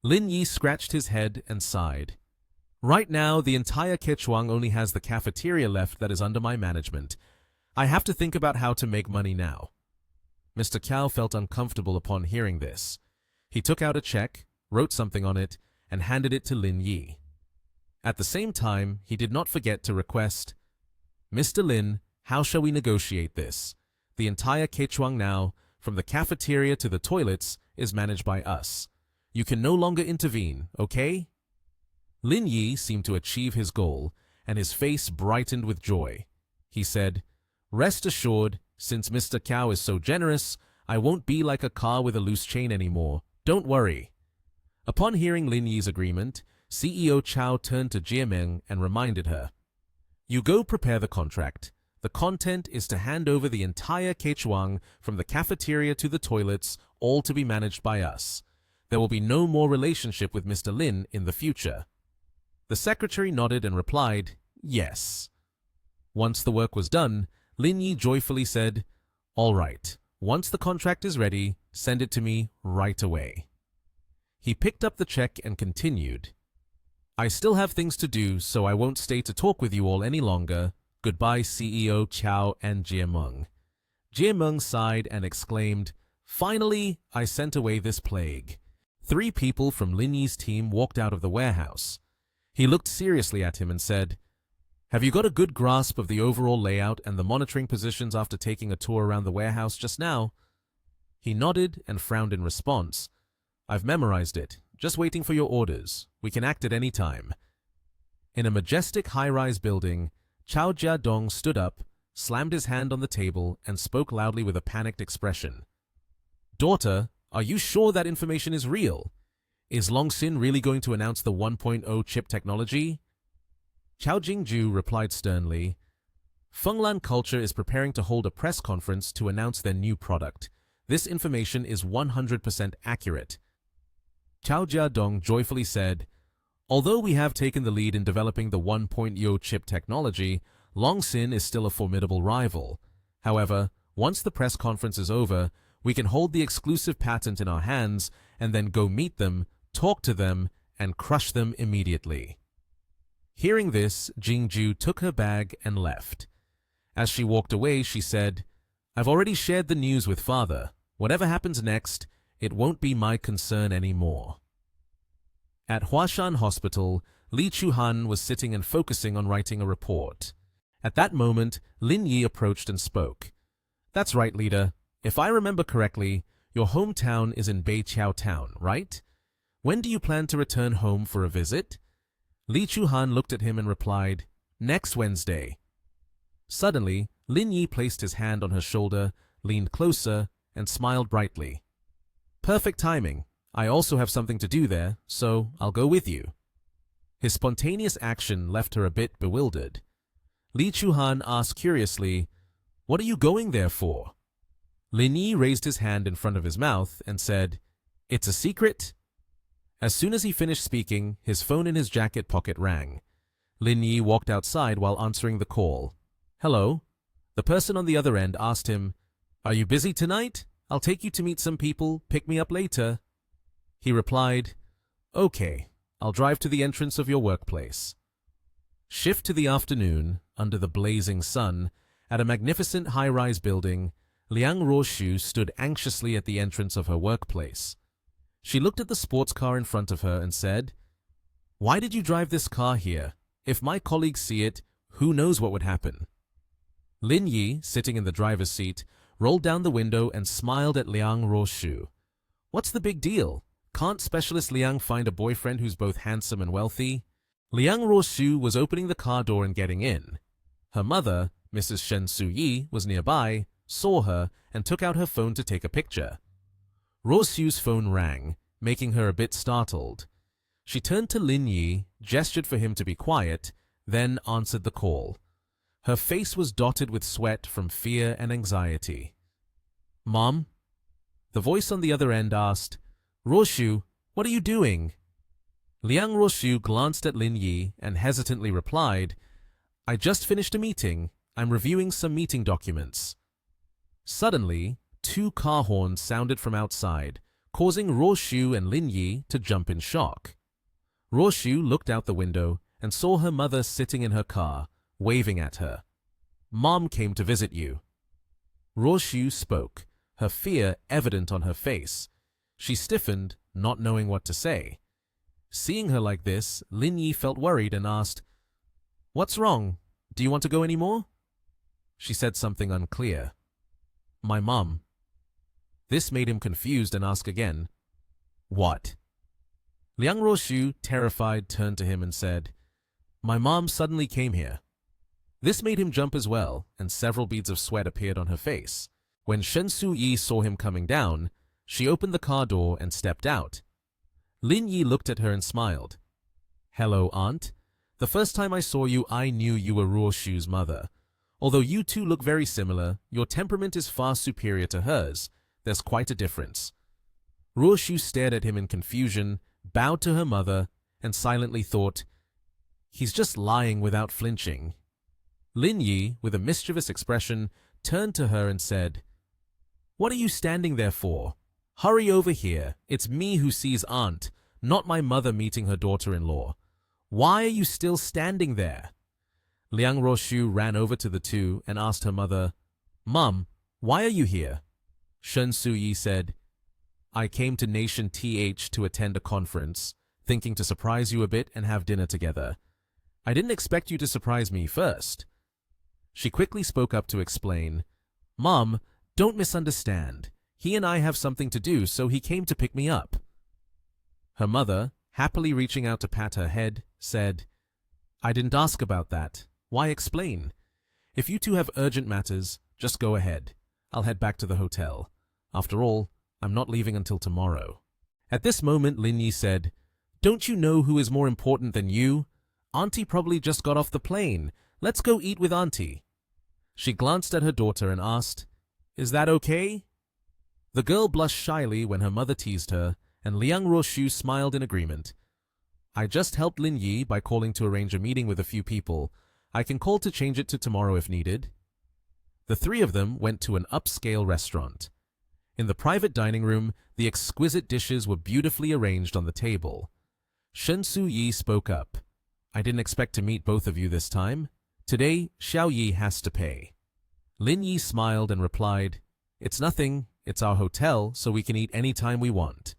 Lin Yi scratched his head and sighed. Right now, the entire Kechuang only has the cafeteria left that is under my management. I have to think about how to make money now. Mr. Cao felt uncomfortable upon hearing this. He took out a check, wrote something on it, and handed it to Lin Yi. At the same time, he did not forget to request, Mr. Lin, how shall we negotiate this? The entire Kechuang now, from the cafeteria to the toilets, is managed by us. You can no longer intervene, okay? Lin Yi seemed to achieve his goal, and his face brightened with joy. He said, Rest assured, since Mr. Cao is so generous, I won't be like a car with a loose chain anymore. Don't worry. Upon hearing Lin Yi's agreement, CEO Chao turned to Jiameng and reminded her, You go prepare the contract. The content is to hand over the entire Kechuang from the cafeteria to the toilets, all to be managed by us. There will be no more relationship with Mr. Lin in the future. The secretary nodded and replied, Yes. Once the work was done, Lin Yi joyfully said, All right, once the contract is ready, send it to me right away. He picked up the check and continued, I still have things to do, so I won't stay to talk with you all any longer. Goodbye, CEO Chao and Jiameng. Jiameng sighed and exclaimed, Finally, I sent away this plague. 3 people from Lin Yi's team walked out of the warehouse. He looked seriously at him and said, Have you got a good grasp of the overall layout and the monitoring positions after taking a tour around the warehouse just now? He nodded and frowned in response. I've memorized it. Just waiting for your orders. We can act at any time. In a majestic high-rise building, Chao Jiadong stood up, slammed his hand on the table, and spoke loudly with a panicked expression. Daughter, are you sure that information is real? Is Longxin really going to announce the 1.0 chip technology? Chao Jingju replied sternly, Fenglan Culture is preparing to hold a press conference to announce their new product. This information is 100% accurate. Chao Jiadong joyfully said, Although we have taken the lead in developing the 1.0 chip technology, Longxin is still a formidable rival. However, once the press conference is over, we can hold the exclusive patent in our hands and then go meet them, talk to them, and crush them immediately. Hearing this, Jingju took her bag and left. As she walked away, she said, I've already shared the news with father. Whatever happens next, it won't be my concern anymore. At Huashan Hospital, Li Chuhan was sitting and focusing on writing a report. At that moment, Lin Yi approached and spoke. That's right, leader. If I remember correctly, your hometown is in Beiqiao Town, right? When do you plan to return home for a visit? Li Chuhan looked at him and replied, Next Wednesday. Suddenly, Lin Yi placed his hand on her shoulder, leaned closer, and smiled brightly. Perfect timing. I also have something to do there, so I'll go with you. His spontaneous action left her a bit bewildered. Li Chuhan asked curiously, What are you going there for? Lin Yi raised his hand in front of his mouth and said, It's a secret. As soon as he finished speaking, his phone in his jacket pocket rang. Lin Yi walked outside while answering the call. Hello? The person on the other end asked him, Are you busy tonight? I'll take you to meet some people, pick me up later. He replied, Okay, I'll drive to the entrance of your workplace. Shift to the afternoon, under the blazing sun, at a magnificent high-rise building, Liang Ruoshu stood anxiously at the entrance of her workplace. She looked at the sports car in front of her and said, Why did you drive this car here? If my colleagues see it, who knows what would happen? Lin Yi, sitting in the driver's seat, rolled down the window and smiled at Liang Ruoshu. What's the big deal? Can't Specialist Liang find a boyfriend who's both handsome and wealthy? Liang Ruoshu was opening the car door and getting in. Her mother, Mrs. Shen Suyi, was nearby, saw her, and took out her phone to take a picture. Ruoshu's phone rang, making her a bit startled. She turned to Lin Yi, gestured for him to be quiet, then answered the call. Her face was dotted with sweat from fear and anxiety. Mom? The voice on the other end asked, Ruoshu, what are you doing? Liang Ruoshu glanced at Lin Yi and hesitantly replied, I just finished a meeting. I'm reviewing some meeting documents. Suddenly, 2 car horns sounded from outside, causing Ruoshu and Lin Yi to jump in shock. Ruoshu looked out the window and saw her mother sitting in her car, waving at her. "Mom came to visit you." Ruoshu spoke, her fear evident on her face. She stiffened, not knowing what to say. Seeing her like this, Lin Yi felt worried and asked, "What's wrong? Do you want to go anymore?" She said something unclear. "My mom." This made him confused and ask again, "What?" Liang Ruoshu, terrified, turned to him and said, "My mom suddenly came here." This made him jump as well, and several beads of sweat appeared on her face. When Shen Su-yi saw him coming down, she opened the car door and stepped out. Lin Yi looked at her and smiled. "Hello, aunt. The first time I saw you, I knew you were Ruoshu's mother. Although you two look very similar, your temperament is far superior to hers. There's quite a difference." Ruoshu stared at him in confusion, bowed to her mother, and silently thought, "He's just lying without flinching." Lin Yi, with a mischievous expression, turned to her and said, "What are you standing there for? Hurry over here. It's me who sees aunt, not my mother meeting her daughter-in-law. Why are you still standing there?" Liang Ruoshu ran over to the two and asked her mother, "Mom, why are you here?" Shen Su-yi said, "I came to Nation TH to attend a conference, thinking to surprise you a bit and have dinner together. I didn't expect you to surprise me first." She quickly spoke up to explain, "Mom, don't misunderstand. He and I have something to do, so he came to pick me up." Her mother, happily reaching out to pat her head, said, "I didn't ask about that. Why explain? If you two have urgent matters, just go ahead. I'll head back to the hotel. After all, I'm not leaving until tomorrow." At this moment, Lin Yi said, "Don't you know who is more important than you? Auntie probably just got off the plane. Let's go eat with Auntie." She glanced at her daughter and asked, "Is that okay?" The girl blushed shyly when her mother teased her, and Liang Ruoshu smiled in agreement. "I just helped Lin Yi by calling to arrange a meeting with a few people. I can call to change it to tomorrow if needed." The three of them went to an upscale restaurant. In the private dining room, the exquisite dishes were beautifully arranged on the table. Shen Su-yi spoke up. "I didn't expect to meet both of you this time. Today, Xiao Yi has to pay." Lin Yi smiled and replied, "It's nothing. It's our hotel, so we can eat any time we want."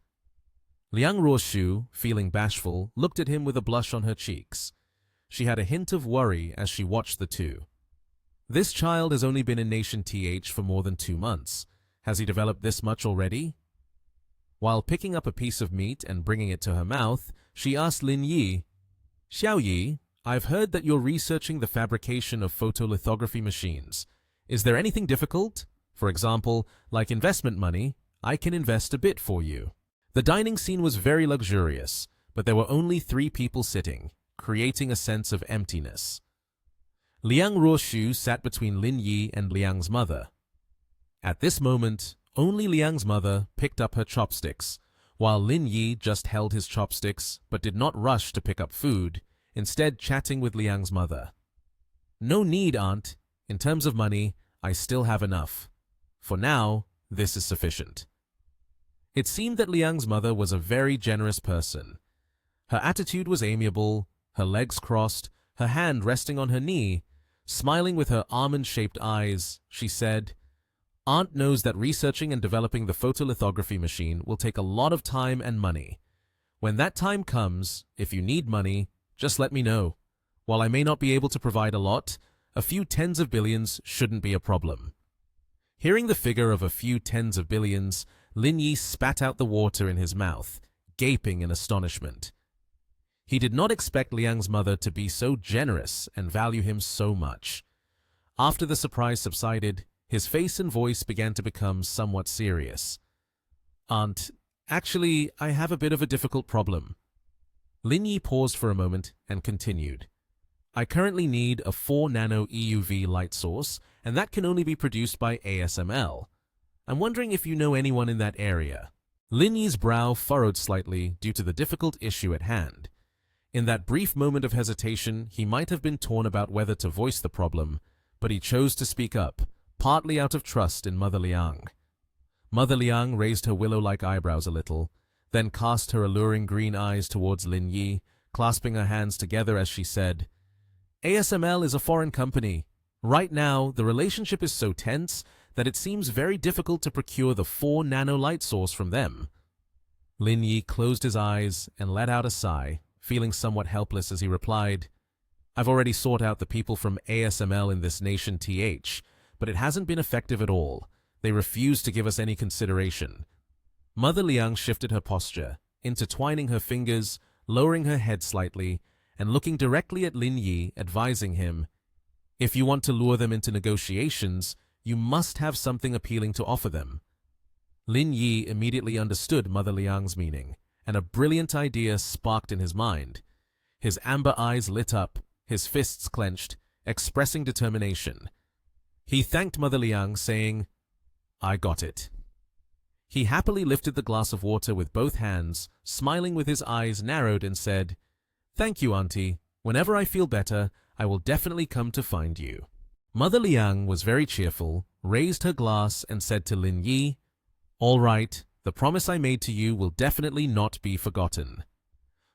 Liang Ruoshu, feeling bashful, looked at him with a blush on her cheeks. She had a hint of worry as she watched the two. This child has only been in Nation TH for more than 2 months. Has he developed this much already? While picking up a piece of meat and bringing it to her mouth, she asked Lin Yi, "Xiao Yi, I've heard that you're researching the fabrication of photolithography machines. Is there anything difficult? For example, like investment money, I can invest a bit for you." The dining scene was very luxurious, but there were only 3 people sitting, creating a sense of emptiness. Liang Ruoshu sat between Lin Yi and Liang's mother. At this moment, only Liang's mother picked up her chopsticks, while Lin Yi just held his chopsticks but did not rush to pick up food, instead chatting with Liang's mother. "No need, aunt. In terms of money, I still have enough. For now, this is sufficient." It seemed that Liang's mother was a very generous person. Her attitude was amiable, her legs crossed, her hand resting on her knee. Smiling with her almond-shaped eyes, she said, "Aunt knows that researching and developing the photolithography machine will take a lot of time and money. When that time comes, if you need money, just let me know. While I may not be able to provide a lot, a few tens of billions shouldn't be a problem." Hearing the figure of a few tens of billions, Lin Yi spat out the water in his mouth, gaping in astonishment. He did not expect Liang's mother to be so generous and value him so much. After the surprise subsided, his face and voice began to become somewhat serious. "Aunt, actually, I have a bit of a difficult problem." Lin Yi paused for a moment and continued. "I currently need a 4 nano EUV light source, and that can only be produced by ASML. I'm wondering if you know anyone in that area." Lin Yi's brow furrowed slightly due to the difficult issue at hand. In that brief moment of hesitation, he might have been torn about whether to voice the problem, but he chose to speak up, partly out of trust in Mother Liang. Mother Liang raised her willow-like eyebrows a little, then cast her alluring green eyes towards Lin Yi, clasping her hands together as she said, ASML is a foreign company. Right now, the relationship is so tense that it seems very difficult to procure the 4 nano light source from them. Lin Yi closed his eyes and let out a sigh, feeling somewhat helpless as he replied, I've already sought out the people from ASML in this nation but it hasn't been effective at all. They refuse to give us any consideration. Mother Liang shifted her posture, intertwining her fingers, lowering her head slightly, and looking directly at Lin Yi, advising him, if you want to lure them into negotiations, you must have something appealing to offer them. Lin Yi immediately understood Mother Liang's meaning, and a brilliant idea sparked in his mind. His amber eyes lit up, his fists clenched, expressing determination. He thanked Mother Liang, saying, I got it. He happily lifted the glass of water with both hands, smiling with his eyes narrowed, and said, Thank you, Auntie. Whenever I feel better, I will definitely come to find you. Mother Liang was very cheerful, raised her glass, and said to Lin Yi, All right, the promise I made to you will definitely not be forgotten.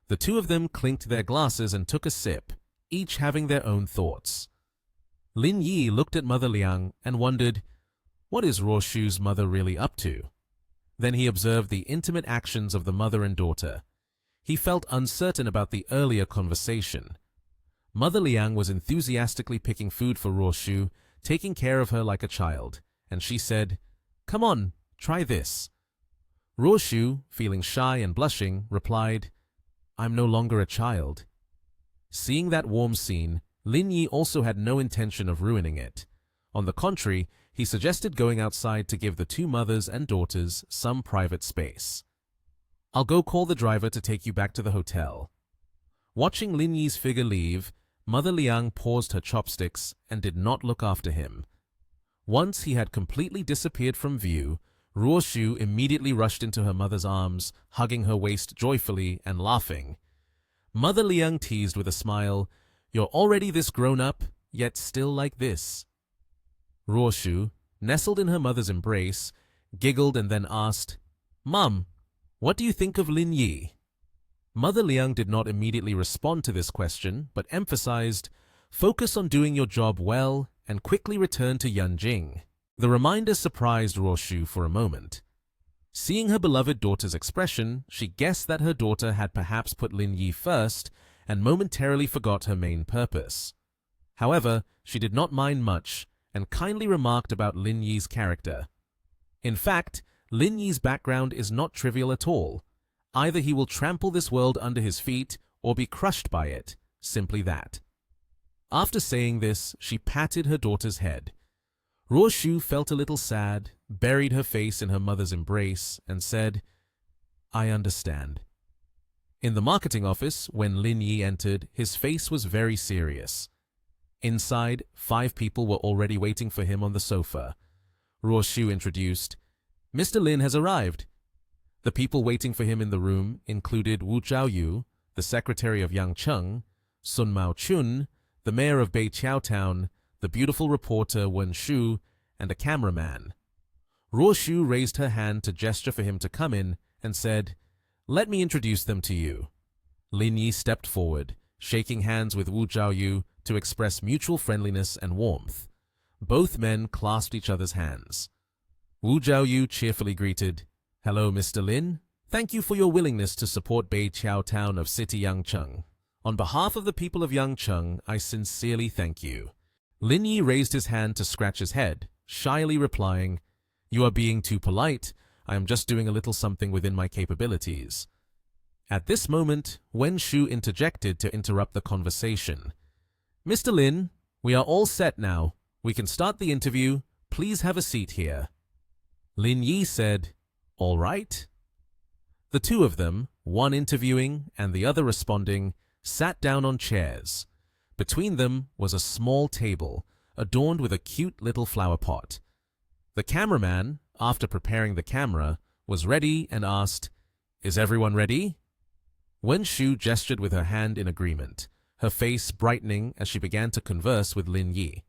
The two of them clinked their glasses and took a sip, each having their own thoughts. Lin Yi looked at Mother Liang and wondered, what is Roshu's mother really up to? Then he observed the intimate actions of the mother and daughter. He felt uncertain about the earlier conversation. Mother Liang was enthusiastically picking food for Roshu, taking care of her like a child, and she said, Come on, try this. Roshu, feeling shy and blushing, replied, I'm no longer a child. Seeing that warm scene, Lin Yi also had no intention of ruining it. On the contrary, he suggested going outside to give the two mothers and daughters some private space. I'll go call the driver to take you back to the hotel. Watching Lin Yi's figure leave, Mother Liang paused her chopsticks and did not look after him. Once he had completely disappeared from view, Ruoshu immediately rushed into her mother's arms, hugging her waist joyfully and laughing. Mother Liang teased with a smile, You're already this grown up, yet still like this. Ruoshu, nestled in her mother's embrace, giggled and then asked, Mom, what do you think of Lin Yi? Mother Liang did not immediately respond to this question, but emphasized, Focus on doing your job well and quickly return to Yanjing. The reminder surprised Ruoshu for a moment. Seeing her beloved daughter's expression, she guessed that her daughter had perhaps put Lin Yi first and momentarily forgot her main purpose. However, she did not mind much and kindly remarked about Lin Yi's character. In fact, Lin Yi's background is not trivial at all. Either he will trample this world under his feet or be crushed by it, simply that. After saying this, she patted her daughter's head. Ruoshu felt a little sad, buried her face in her mother's embrace, and said, I understand. In the marketing office, when Lin Yi entered, his face was very serious. Inside, 5 people were already waiting for him on the sofa. Ruoshu introduced, Mr. Lin has arrived. The people waiting for him in the room included Wu Zhaoyu, the secretary of Yangcheng, Sun Mao Chun, the mayor of Beiqiao Town, the beautiful reporter Wen Shu, and a cameraman. Ruoshu raised her hand to gesture for him to come in and said, Let me introduce them to you. Lin Yi stepped forward, shaking hands with Wu Zhaoyu to express mutual friendliness and warmth. Both men clasped each other's hands. Wu Zhaoyu cheerfully greeted, Hello, Mr. Lin. Thank you for your willingness to support Beiqiao Town of City Yangcheng. On behalf of the people of Yangcheng, I sincerely thank you. Lin Yi raised his hand to scratch his head, shyly replying, You are being too polite. I am just doing a little something within my capabilities. At this moment, Wen Shu interjected to interrupt the conversation. Mr. Lin, we are all set now. We can start the interview. Please have a seat here. Lin Yi said, All right. The two of them, one interviewing and the other responding, sat down on chairs. Between them was a small table, adorned with a cute little flower pot. The cameraman, after preparing the camera, was ready and asked, Is everyone ready? Wen Shu gestured with her hand in agreement, her face brightening as she began to converse with Lin Yi.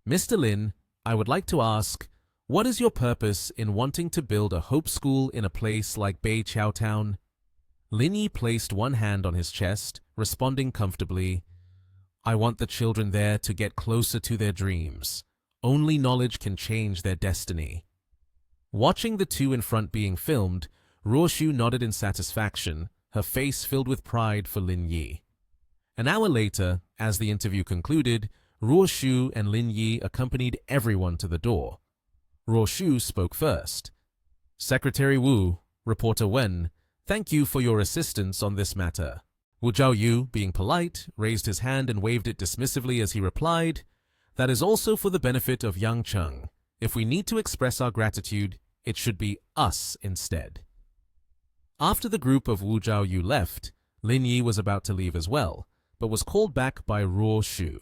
Mr. Lin, I would like to ask, What is your purpose in wanting to build a hope school in a place like Beiqiao Town? Lin Yi placed one hand on his chest, responding comfortably, I want the children there to get closer to their dreams. Only knowledge can change their destiny. Watching the two in front being filmed, Ruoshu nodded in satisfaction, her face filled with pride for Lin Yi. An hour later, as the interview concluded, Ruoshu and Lin Yi accompanied everyone to the door. Ruoshu spoke first. Secretary Wu, Reporter Wen, thank you for your assistance on this matter. Wu Zhaoyu, being polite, raised his hand and waved it dismissively as he replied, that is also for the benefit of Yang Cheng. If we need to express our gratitude, it should be us instead. After the group of Wu Zhaoyu left, Lin Yi was about to leave as well, but was called back by Ruoshu.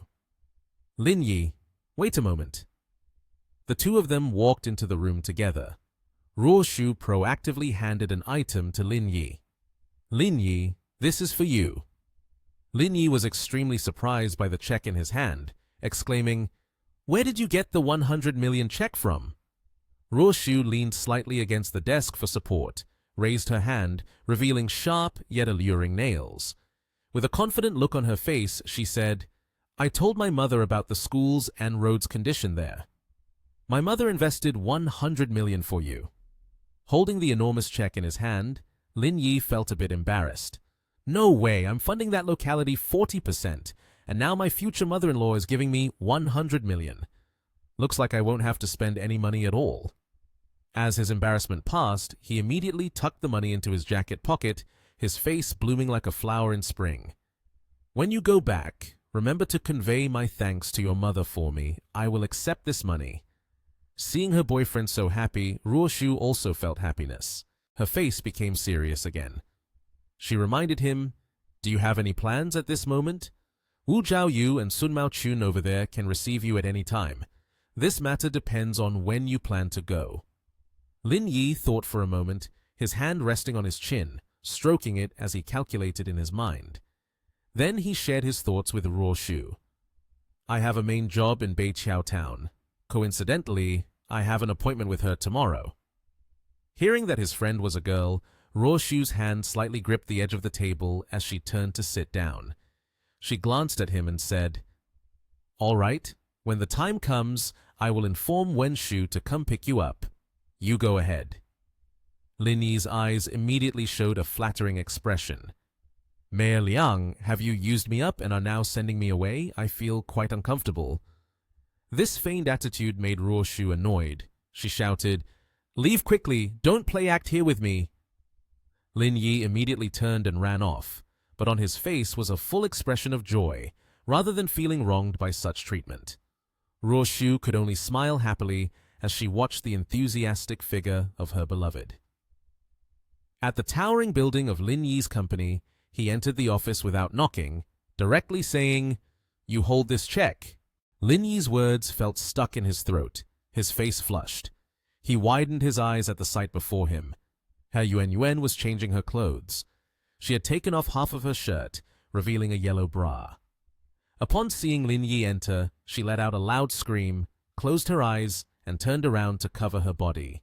Lin Yi, wait a moment. The two of them walked into the room together. Ruoshu proactively handed an item to Lin Yi. Lin Yi, this is for you. Lin Yi was extremely surprised by the check in his hand, exclaiming, Where did you get the 100 million check from? Ruoshu leaned slightly against the desk for support, raised her hand, revealing sharp yet alluring nails. With a confident look on her face, she said, I told my mother about the schools and roads condition there. My mother invested 100 million for you. Holding the enormous check in his hand, Lin Yi felt a bit embarrassed. No way, I'm funding that locality 40%, and now my future mother-in-law is giving me 100 million. Looks like I won't have to spend any money at all. As his embarrassment passed, he immediately tucked the money into his jacket pocket, his face blooming like a flower in spring. When you go back, remember to convey my thanks to your mother for me. I will accept this money. Seeing her boyfriend so happy, Ruoshu also felt happiness. Her face became serious again. She reminded him, Do you have any plans at this moment? Wu Zhaoyu and Sun Mao Chun over there can receive you at any time. This matter depends on when you plan to go. Lin Yi thought for a moment, his hand resting on his chin, stroking it as he calculated in his mind. Then he shared his thoughts with Ruoshu. I have a main job in Beiqiao Town. Coincidentally, I have an appointment with her tomorrow. Hearing that his friend was a girl, Ruoshu's hand slightly gripped the edge of the table as she turned to sit down. She glanced at him and said, All right, when the time comes, I will inform Wen Shu to come pick you up. You go ahead. Lin Yi's eyes immediately showed a flattering expression. Mayor Liang, have you used me up and are now sending me away? I feel quite uncomfortable. This feigned attitude made Ruoshu annoyed. She shouted, Leave quickly, don't play act here with me. Lin Yi immediately turned and ran off, but on his face was a full expression of joy, rather than feeling wronged by such treatment. Ruoshu could only smile happily as she watched the enthusiastic figure of her beloved. At the towering building of Lin Yi's company, he entered the office without knocking, directly saying, You hold this check. Lin Yi's words felt stuck in his throat. His face flushed. He widened his eyes at the sight before him. Her Yuan was changing her clothes. She had taken off half of her shirt, revealing a yellow bra. Upon seeing Lin Yi enter, she let out a loud scream, closed her eyes, and turned around to cover her body.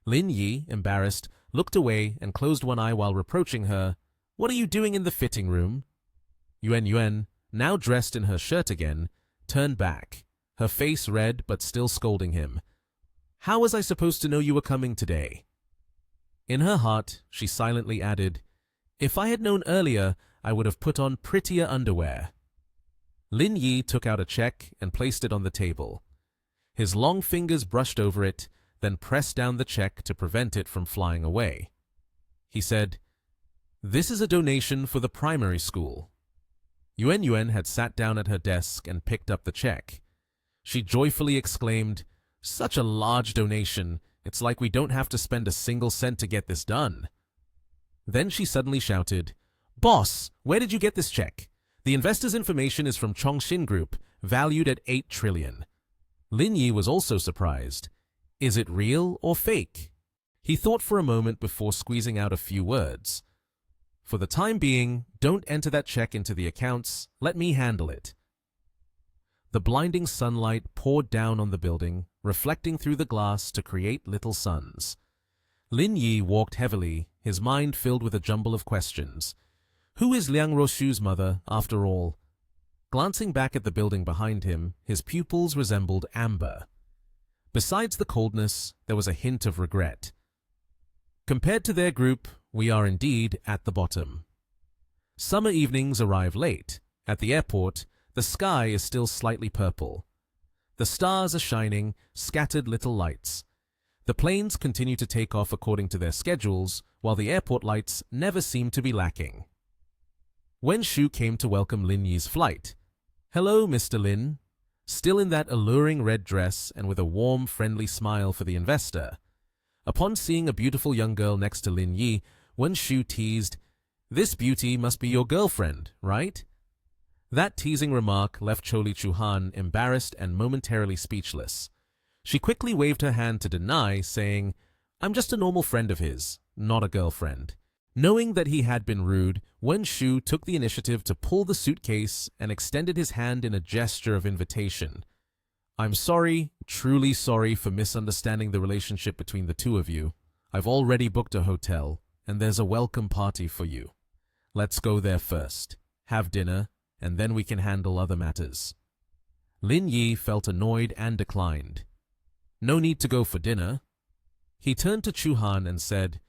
Lin Yi, embarrassed, looked away and closed one eye while reproaching her. What are you doing in the fitting room? Yuan, now dressed in her shirt again, turned back, her face red but still scolding him. How was I supposed to know you were coming today? In her heart, she silently added, If I had known earlier, I would have put on prettier underwear. Lin Yi took out a check and placed it on the table. His long fingers brushed over it, then pressed down the check to prevent it from flying away. He said, This is a donation for the primary school. Yuan had sat down at her desk and picked up the check. She joyfully exclaimed, Such a large donation, it's like we don't have to spend a single cent to get this done. Then she suddenly shouted, Boss, where did you get this check? The investor's information is from Chongxin Group, valued at 8 trillion. Lin Yi was also surprised. Is it real or fake? He thought for a moment before squeezing out a few words. For the time being, don't enter that check into the accounts. Let me handle it. The blinding sunlight poured down on the building, reflecting through the glass to create little suns. Lin Yi walked heavily, his mind filled with a jumble of questions. Who is Liang Roshu's mother, after all? Glancing back at the building behind him, his pupils resembled amber. Besides the coldness, there was a hint of regret. Compared to their group, we are indeed at the bottom. Summer evenings arrive late. At the airport, the sky is still slightly purple. The stars are shining, scattered little lights. The planes continue to take off according to their schedules, while the airport lights never seem to be lacking. Wen Shu came to welcome Lin Yi's flight. "Hello, Mr. Lin." Still in that alluring red dress and with a warm, friendly smile for the investor. Upon seeing a beautiful young girl next to Lin Yi, Wen Shu teased, "This beauty must be your girlfriend, right?" That teasing remark left Choli Chuhan embarrassed and momentarily speechless. She quickly waved her hand to deny, saying, "I'm just a normal friend of his, not a girlfriend." Knowing that he had been rude, Wen Shu took the initiative to pull the suitcase and extended his hand in a gesture of invitation. "I'm sorry, truly sorry for misunderstanding the relationship between the two of you. I've already booked a hotel, and there's a welcome party for you. Let's go there first, have dinner, and then we can handle other matters." Lin Yi felt annoyed and declined. "No need to go for dinner." He turned to Chu Han and said,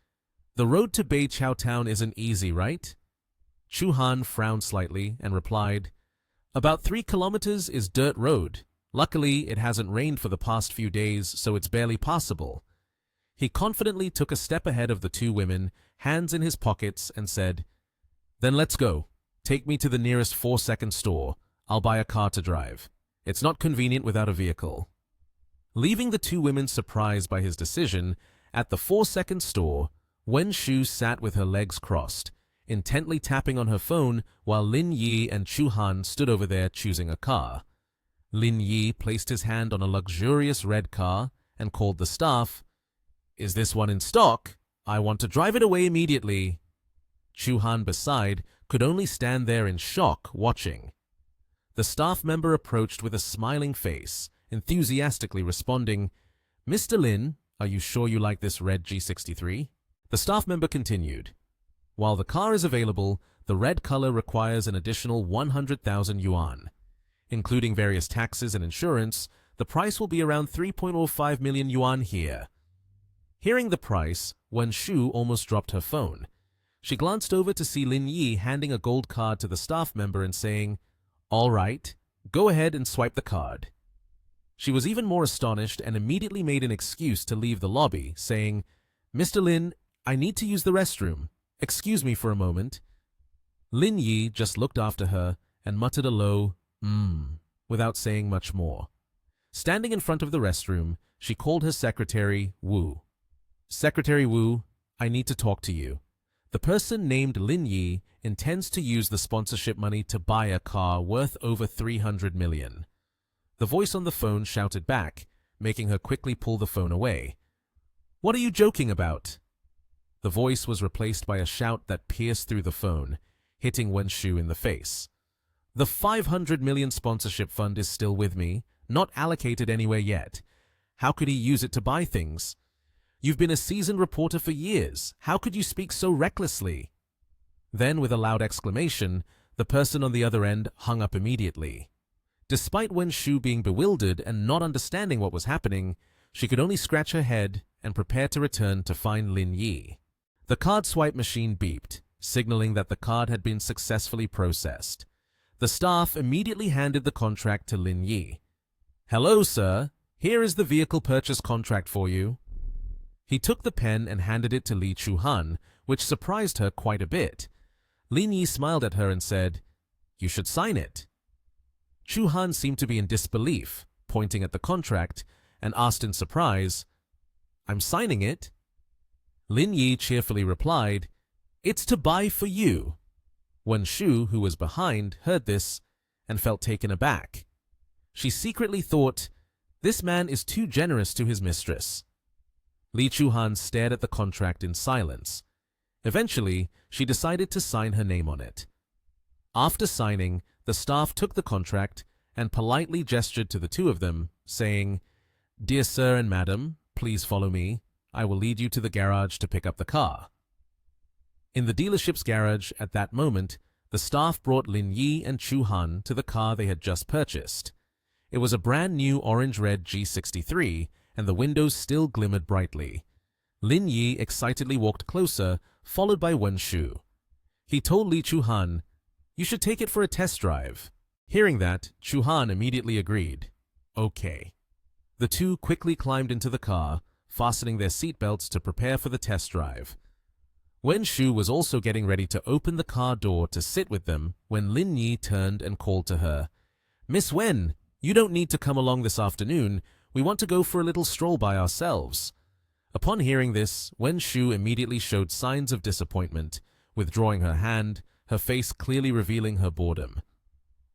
"The road to Beiqiao town isn't easy, right?" Chu Han frowned slightly and replied, "About 3 kilometers is dirt road. Luckily, it hasn't rained for the past few days, so it's barely passable." He confidently took a step ahead of the two women, hands in his pockets, and said, "Then let's go. Take me to the nearest 4-second store. I'll buy a car to drive. It's not convenient without a vehicle." Leaving the two women surprised by his decision, at the 4-second store, Wen Shu sat with her legs crossed, intently tapping on her phone while Lin Yi and Chu Han stood over there choosing a car. Lin Yi placed his hand on a luxurious red car and called the staff. "Is this one in stock? I want to drive it away immediately." Chu Han, beside, could only stand there in shock, watching. The staff member approached with a smiling face, enthusiastically responding, "Mr. Lin, are you sure you like this red G63? The staff member continued, "While the car is available, the red color requires an additional 100,000 yuan. Including various taxes and insurance, the price will be around 3.05 million yuan here." Hearing the price, Wen Shu almost dropped her phone. She glanced over to see Lin Yi handing a gold card to the staff member and saying, "All right, go ahead and swipe the card." She was even more astonished and immediately made an excuse to leave the lobby, saying, "Mr. Lin, I need to use the restroom. Excuse me for a moment." Lin Yi just looked after her and muttered a low, without saying much more. Standing in front of the restroom, she called her secretary, Wu. "Secretary Wu, I need to talk to you. The person named Lin Yi intends to use the sponsorship money to buy a car worth over 300 million. The voice on the phone shouted back, making her quickly pull the phone away. "What are you joking about?" The voice was replaced by a shout that pierced through the phone, hitting Wen Shu in the face. "The 500 million sponsorship fund is still with me, not allocated anywhere yet. How could he use it to buy things? You've been a seasoned reporter for years. How could you speak so recklessly?" Then, with a loud exclamation, the person on the other end hung up immediately. Despite Wen Shu being bewildered and not understanding what was happening, she could only scratch her head and prepare to return to find Lin Yi. The card swipe machine beeped, signaling that the card had been successfully processed. The staff immediately handed the contract to Lin Yi. "Hello, sir. Here is the vehicle purchase contract for you." He took the pen and handed it to Li Chuhan, which surprised her quite a bit. Lin Yi smiled at her and said, "You should sign it." Chuhan seemed to be in disbelief, pointing at the contract, and asked in surprise, "I'm signing it?" Lin Yi cheerfully replied, "It's to buy for you." Wen Shu, who was behind, heard this and felt taken aback. She secretly thought, this man is too generous to his mistress. Li Chuhan stared at the contract in silence. Eventually, she decided to sign her name on it. After signing, the staff took the contract and politely gestured to the two of them, saying, "Dear sir and madam, please follow me. I will lead you to the garage to pick up the car." In the dealership's garage at that moment, the staff brought Lin Yi and Chu Han to the car they had just purchased. It was a brand new orange-red G63, and the windows still glimmered brightly. Lin Yi excitedly walked closer, followed by Wen Shu. He told Li Chu Han, "You should take it for a test drive." Hearing that, Chu Han immediately agreed. Okay. The two quickly climbed into the car, fastening their seatbelts to prepare for the test drive. Wen Shu was also getting ready to open the car door to sit with them when Lin Yi turned and called to her, "Miss Wen, you don't need to come along this afternoon. We want to go for a little stroll by ourselves." Upon hearing this, Wen Shu immediately showed signs of disappointment, withdrawing her hand, her face clearly revealing her boredom.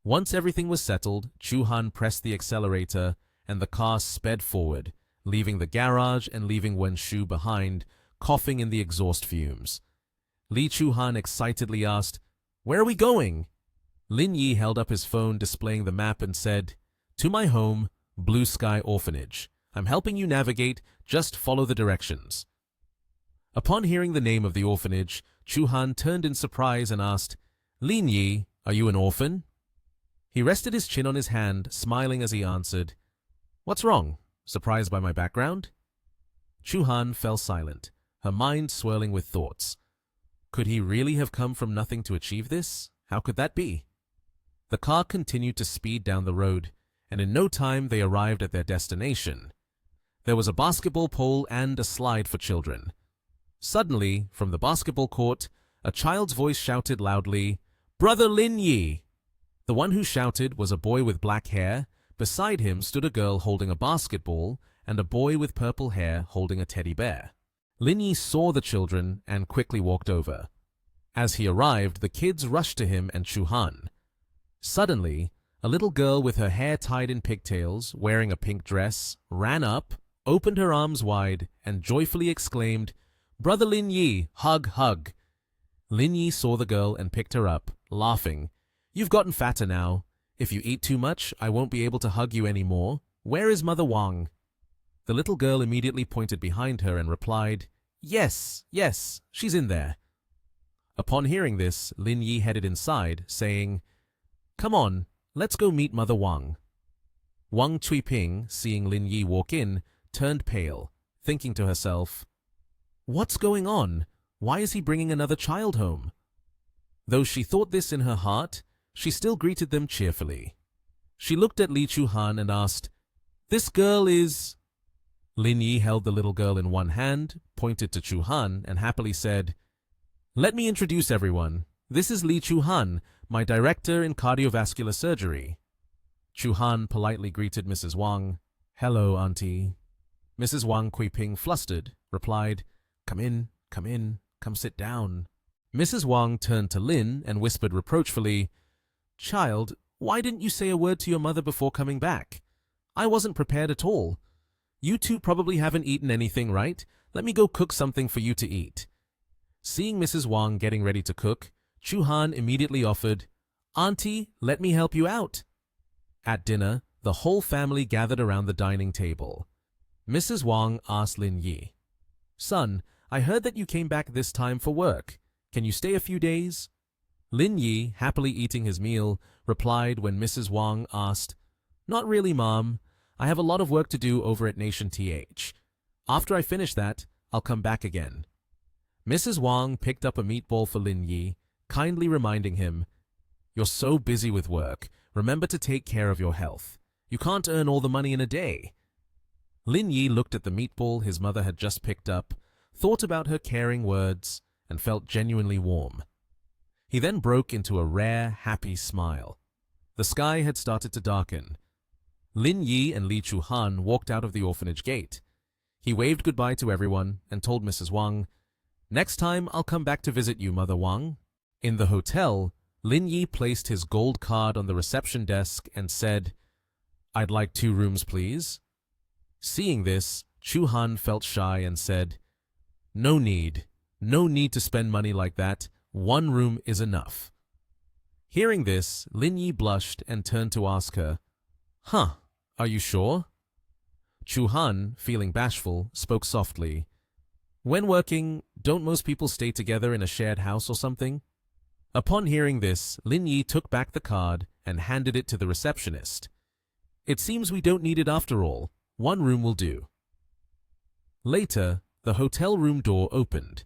Once everything was settled, Chu Han pressed the accelerator, and the car sped forward, leaving the garage and leaving Wen Shu behind, coughing in the exhaust fumes. Li Chu Han excitedly asked, "Where are we going?" Lin Yi held up his phone displaying the map and said, "To my home, Blue Sky Orphanage. I'm helping you navigate, just follow the directions." Upon hearing the name of the orphanage, Chu Han turned in surprise and asked, "Lin Yi, are you an orphan?" He rested his chin on his hand, smiling as he answered, "What's wrong? Surprised by my background?" Chu Han fell silent, her mind swirling with thoughts. Could he really have come from nothing to achieve this? How could that be? The car continued to speed down the road, and in no time they arrived at their destination. There was a basketball pole and a slide for children. Suddenly, from the basketball court, a child's voice shouted loudly, "Brother Lin Yi!" The one who shouted was a boy with black hair. Beside him stood a girl holding a basketball and a boy with purple hair holding a teddy bear. Lin Yi saw the children and quickly walked over. As he arrived, the kids rushed to him and Chu Han. Suddenly, a little girl with her hair tied in pigtails, wearing a pink dress, ran up, opened her arms wide, and joyfully exclaimed, "Brother Lin Yi, hug, hug." Lin Yi saw the girl and picked her up, laughing. "You've gotten fatter now. If you eat too much, I won't be able to hug you anymore. Where is Mother Wang?" The little girl immediately pointed behind her and replied, Yes, she's in there." Upon hearing this, Lin Yi headed inside, saying, "Come on, let's go meet Mother Wang." Wang Chuiping, seeing Lin Yi walk in, turned pale, thinking to herself, "What's going on? Why is he bringing another child home?" Though she thought this in her heart, she still greeted them cheerfully. She looked at Li Chu Han and asked, "This girl is—" Lin Yi held the little girl in one hand, pointed to Chu Han, and happily said, "Let me introduce everyone. This is Li Chu Han, my director in cardiovascular surgery." Chu Han politely greeted Mrs. Wang. "Hello, Auntie." Mrs. Wang Kuiping, flustered, replied, come in, come sit down." Mrs. Wang turned to Lin and whispered reproachfully, "Child, why didn't you say a word to your mother before coming back? I wasn't prepared at all. You two probably haven't eaten anything, right? Let me go cook something for you to eat." Seeing Mrs. Wang getting ready to cook, Chu Han immediately offered, "Auntie, let me help you out." At dinner, the whole family gathered around the dining table. Mrs. Wang asked Lin Yi, "Son, I heard that you came back this time for work. Can you stay a few days?" Lin Yi, happily eating his meal, replied when Mrs. Wang asked, "Not really, Mom. I have a lot of work to do over at Nation TH. After I finish that, I'll come back again." Mrs. Wang picked up a meatball for Lin Yi, kindly reminding him, "You're so busy with work. Remember to take care of your health. You can't earn all the money in a day." Lin Yi looked at the meatball his mother had just picked up, thought about her caring words, and felt genuinely warm. He then broke into a rare, happy smile. The sky had started to darken. Lin Yi and Li Chu Han walked out of the orphanage gate. He waved goodbye to everyone and told Mrs. Wang, "Next time I'll come back to visit you, Mother Wang." In the hotel, Lin Yi placed his gold card on the reception desk and said, "I'd like 2 rooms, please." Seeing this, Chu Han felt shy and said, No need to spend money like that. 1 room is enough." Hearing this, Lin Yi blushed and turned to ask her, Huh, are you sure? Chu Han, feeling bashful, spoke softly. When working, don't most people stay together in a shared house or something? Upon hearing this, Lin Yi took back the card and handed it to the receptionist. It seems we don't need it after all. One room will do. Later, the hotel room door opened.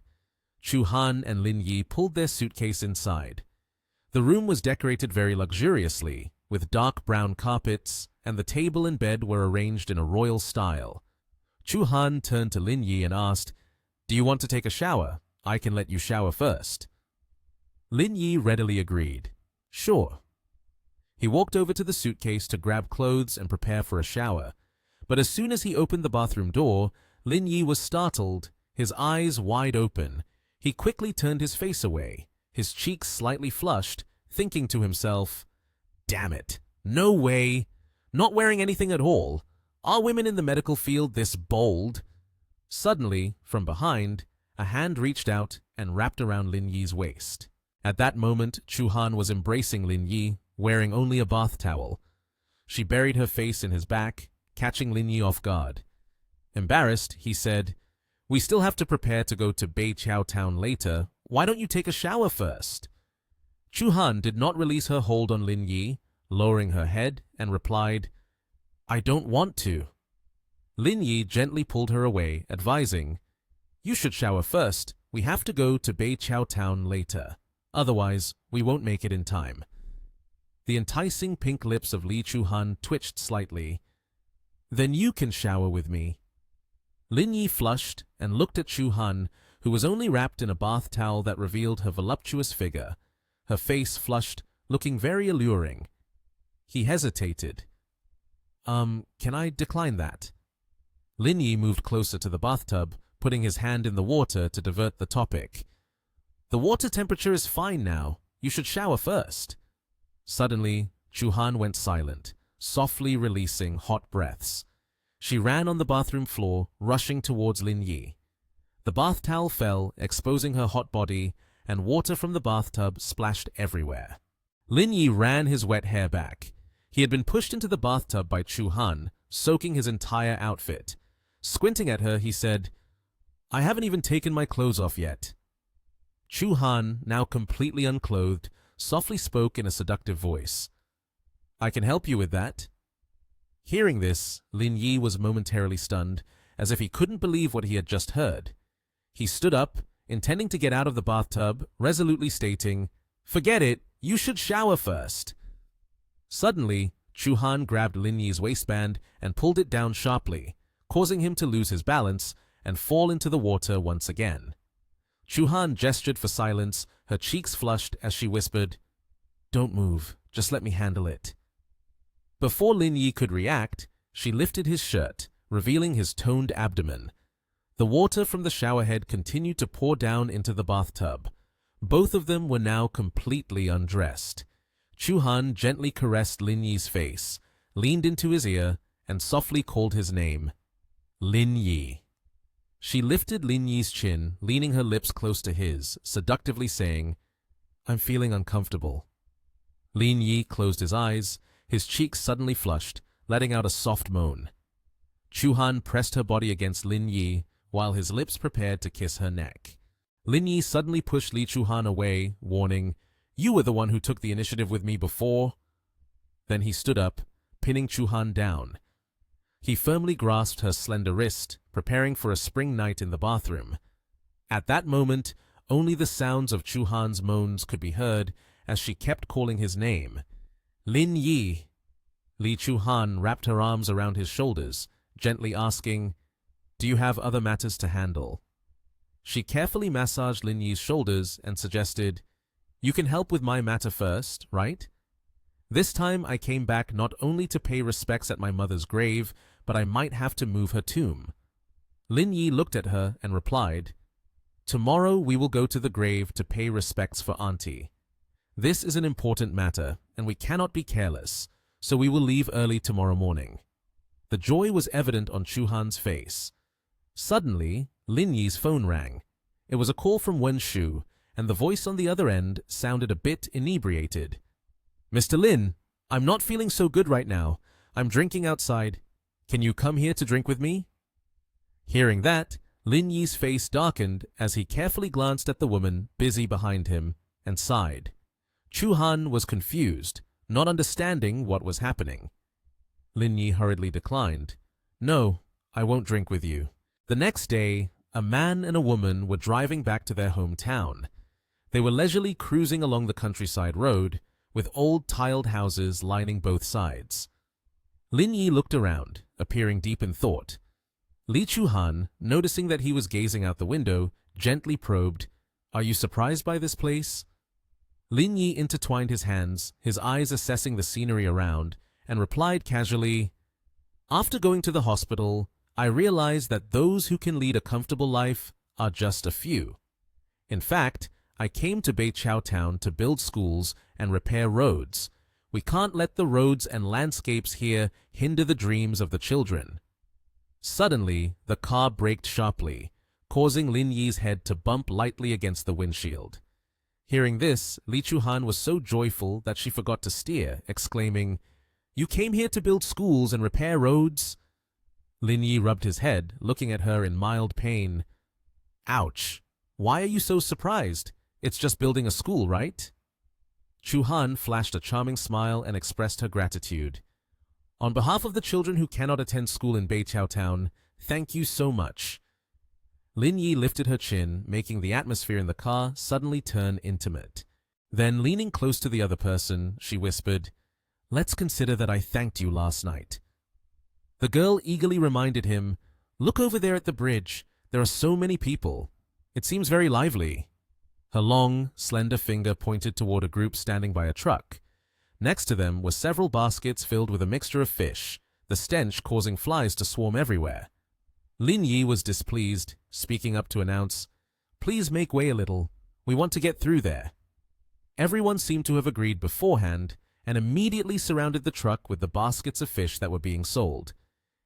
Chu Han and Lin Yi pulled their suitcase inside. The room was decorated very luxuriously, with dark brown carpets, and the table and bed were arranged in a royal style. Chu Han turned to Lin Yi and asked, "Do you want to take a shower? I can let you shower first." Lin Yi readily agreed. Sure. He walked over to the suitcase to grab clothes and prepare for a shower. But as soon as he opened the bathroom door, Lin Yi was startled, his eyes wide open. He quickly turned his face away, his cheeks slightly flushed, thinking to himself, "Damn it, no way! Not wearing anything at all. Are women in the medical field this bold?" Suddenly, from behind, a hand reached out and wrapped around Lin Yi's waist. At that moment, Chu Han was embracing Lin Yi, wearing only a bath towel. She buried her face in his back, catching Lin Yi off guard. Embarrassed, he said, "We still have to prepare to go to Beiqiao Town later. Why don't you take a shower first?" Chu Han did not release her hold on Lin Yi, lowering her head, and replied, "I don't want to." Lin Yi gently pulled her away, advising, "You should shower first. We have to go to Beiqiao Town later. Otherwise, we won't make it in time." The enticing pink lips of Li Chu Han twitched slightly. "Then you can shower with me." Lin Yi flushed and looked at Chu Han, who was only wrapped in a bath towel that revealed her voluptuous figure. Her face flushed, looking very alluring. He hesitated. Can I decline that?" Lin Yi moved closer to the bathtub, putting his hand in the water to divert the topic. "The water temperature is fine now. You should shower first." Suddenly, Chu Han went silent, softly releasing hot breaths. She ran on the bathroom floor, rushing towards Lin Yi. The bath towel fell, exposing her hot body, and water from the bathtub splashed everywhere. Lin Yi ran his wet hair back. He had been pushed into the bathtub by Chu Han, soaking his entire outfit. Squinting at her, he said, "I haven't even taken my clothes off yet." Chu Han, now completely unclothed, softly spoke in a seductive voice. "I can help you with that." Hearing this, Lin Yi was momentarily stunned, as if he couldn't believe what he had just heard. He stood up, intending to get out of the bathtub, resolutely stating, "Forget it, you should shower first." Suddenly, Chu Han grabbed Lin Yi's waistband and pulled it down sharply, causing him to lose his balance and fall into the water once again. Chu Han gestured for silence, her cheeks flushed as she whispered, "Don't move, just let me handle it." Before Lin Yi could react, she lifted his shirt, revealing his toned abdomen. The water from the showerhead continued to pour down into the bathtub. Both of them were now completely undressed. Chu Han gently caressed Lin Yi's face, leaned into his ear, and softly called his name, "Lin Yi." She lifted Lin Yi's chin, leaning her lips close to his, seductively saying, "I'm feeling uncomfortable." Lin Yi closed his eyes, his cheeks suddenly flushed, letting out a soft moan. Chu Han pressed her body against Lin Yi, while his lips prepared to kiss her neck. Lin Yi suddenly pushed Li Chu Han away, warning, "You were the one who took the initiative with me before." Then he stood up, pinning Chu Han down. He firmly grasped her slender wrist, preparing for a spring night in the bathroom. At that moment, only the sounds of Chu Han's moans could be heard as she kept calling his name. "Lin Yi." Li Chu Han wrapped her arms around his shoulders, gently asking, "Do you have other matters to handle?" She carefully massaged Lin Yi's shoulders and suggested, "You can help with my matter first, right? This time I came back not only to pay respects at my mother's grave, but I might have to move her tomb." Lin Yi looked at her and replied, "Tomorrow we will go to the grave to pay respects for Auntie. This is an important matter, and we cannot be careless, so we will leave early tomorrow morning." The joy was evident on Chu Han's face. Suddenly, Lin Yi's phone rang. It was a call from Wen Shu, and the voice on the other end sounded a bit inebriated. "Mr. Lin, I'm not feeling so good right now. I'm drinking outside. Can you come here to drink with me? Hearing that, Lin Yi's face darkened as he carefully glanced at the woman busy behind him and sighed. Chu Han was confused, not understanding what was happening. Lin Yi hurriedly declined. No, I won't drink with you. The next day, a man and a woman were driving back to their hometown. They were leisurely cruising along the countryside road, with old tiled houses lining both sides. Lin Yi looked around, appearing deep in thought. Li Chuhan, noticing that he was gazing out the window, gently probed, "Are you surprised by this place?" Lin Yi intertwined his hands, his eyes assessing the scenery around, and replied casually, "After going to the hospital, I realized that those who can lead a comfortable life are just a few. In fact, I came to Beiqiao Town to build schools and repair roads. We can't let the roads and landscapes here hinder the dreams of the children." Suddenly, the car braked sharply, causing Lin Yi's head to bump lightly against the windshield. Hearing this, Li Chuhan was so joyful that she forgot to steer, exclaiming, "You came here to build schools and repair roads?" Lin Yi rubbed his head, looking at her in mild pain. "Ouch. Why are you so surprised? It's just building a school, right?" Chu Han flashed a charming smile and expressed her gratitude. "On behalf of the children who cannot attend school in Beiqiao Town, thank you so much." Lin Yi lifted her chin, making the atmosphere in the car suddenly turn intimate. Then, leaning close to the other person, she whispered, "Let's consider that I thanked you last night." The girl eagerly reminded him, "Look over there at the bridge. There are so many people. It seems very lively." Her long, slender finger pointed toward a group standing by a truck. Next to them were several baskets filled with a mixture of fish, the stench causing flies to swarm everywhere. Lin Yi was displeased, speaking up to announce, "Please make way a little. We want to get through there." Everyone seemed to have agreed beforehand and immediately surrounded the truck with the baskets of fish that were being sold.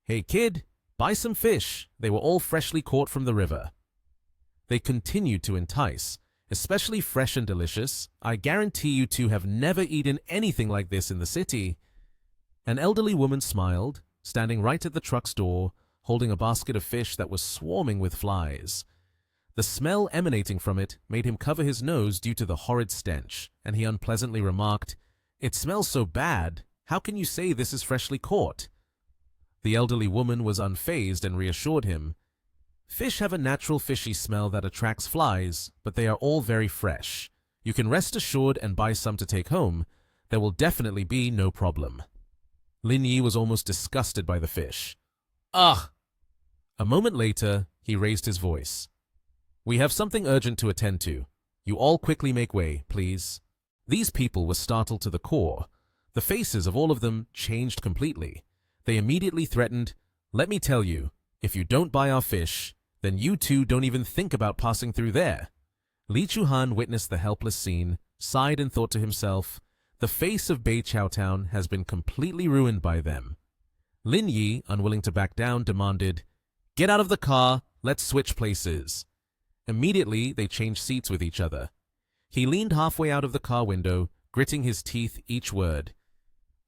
"Hey kid, buy some fish. They were all freshly caught from the river." They continued to entice, especially fresh and delicious. "I guarantee you two have never eaten anything like this in the city." An elderly woman smiled, standing right at the truck's door, holding a basket of fish that was swarming with flies. The smell emanating from it made him cover his nose due to the horrid stench, and he unpleasantly remarked, "It smells so bad. How can you say this is freshly caught?" The elderly woman was unfazed and reassured him, "Fish have a natural fishy smell that attracts flies, but they are all very fresh. You can rest assured and buy some to take home. There will definitely be no problem." Lin Yi was almost disgusted by the fish. "Ugh!" A moment later, he raised his voice. "We have something urgent to attend to. You all quickly make way, please." These people were startled to the core. The faces of all of them changed completely. They immediately threatened, "Let me tell you, if you don't buy our fish, then you two don't even think about passing through there." Li Chuhan witnessed the helpless scene, sighed and thought to himself, "The face of Beiqiao Town has been completely ruined by them." Lin Yi, unwilling to back down, demanded, "Get out of the car, let's switch places." Immediately, they changed seats with each other. He leaned halfway out of the car window, gritting his teeth each word.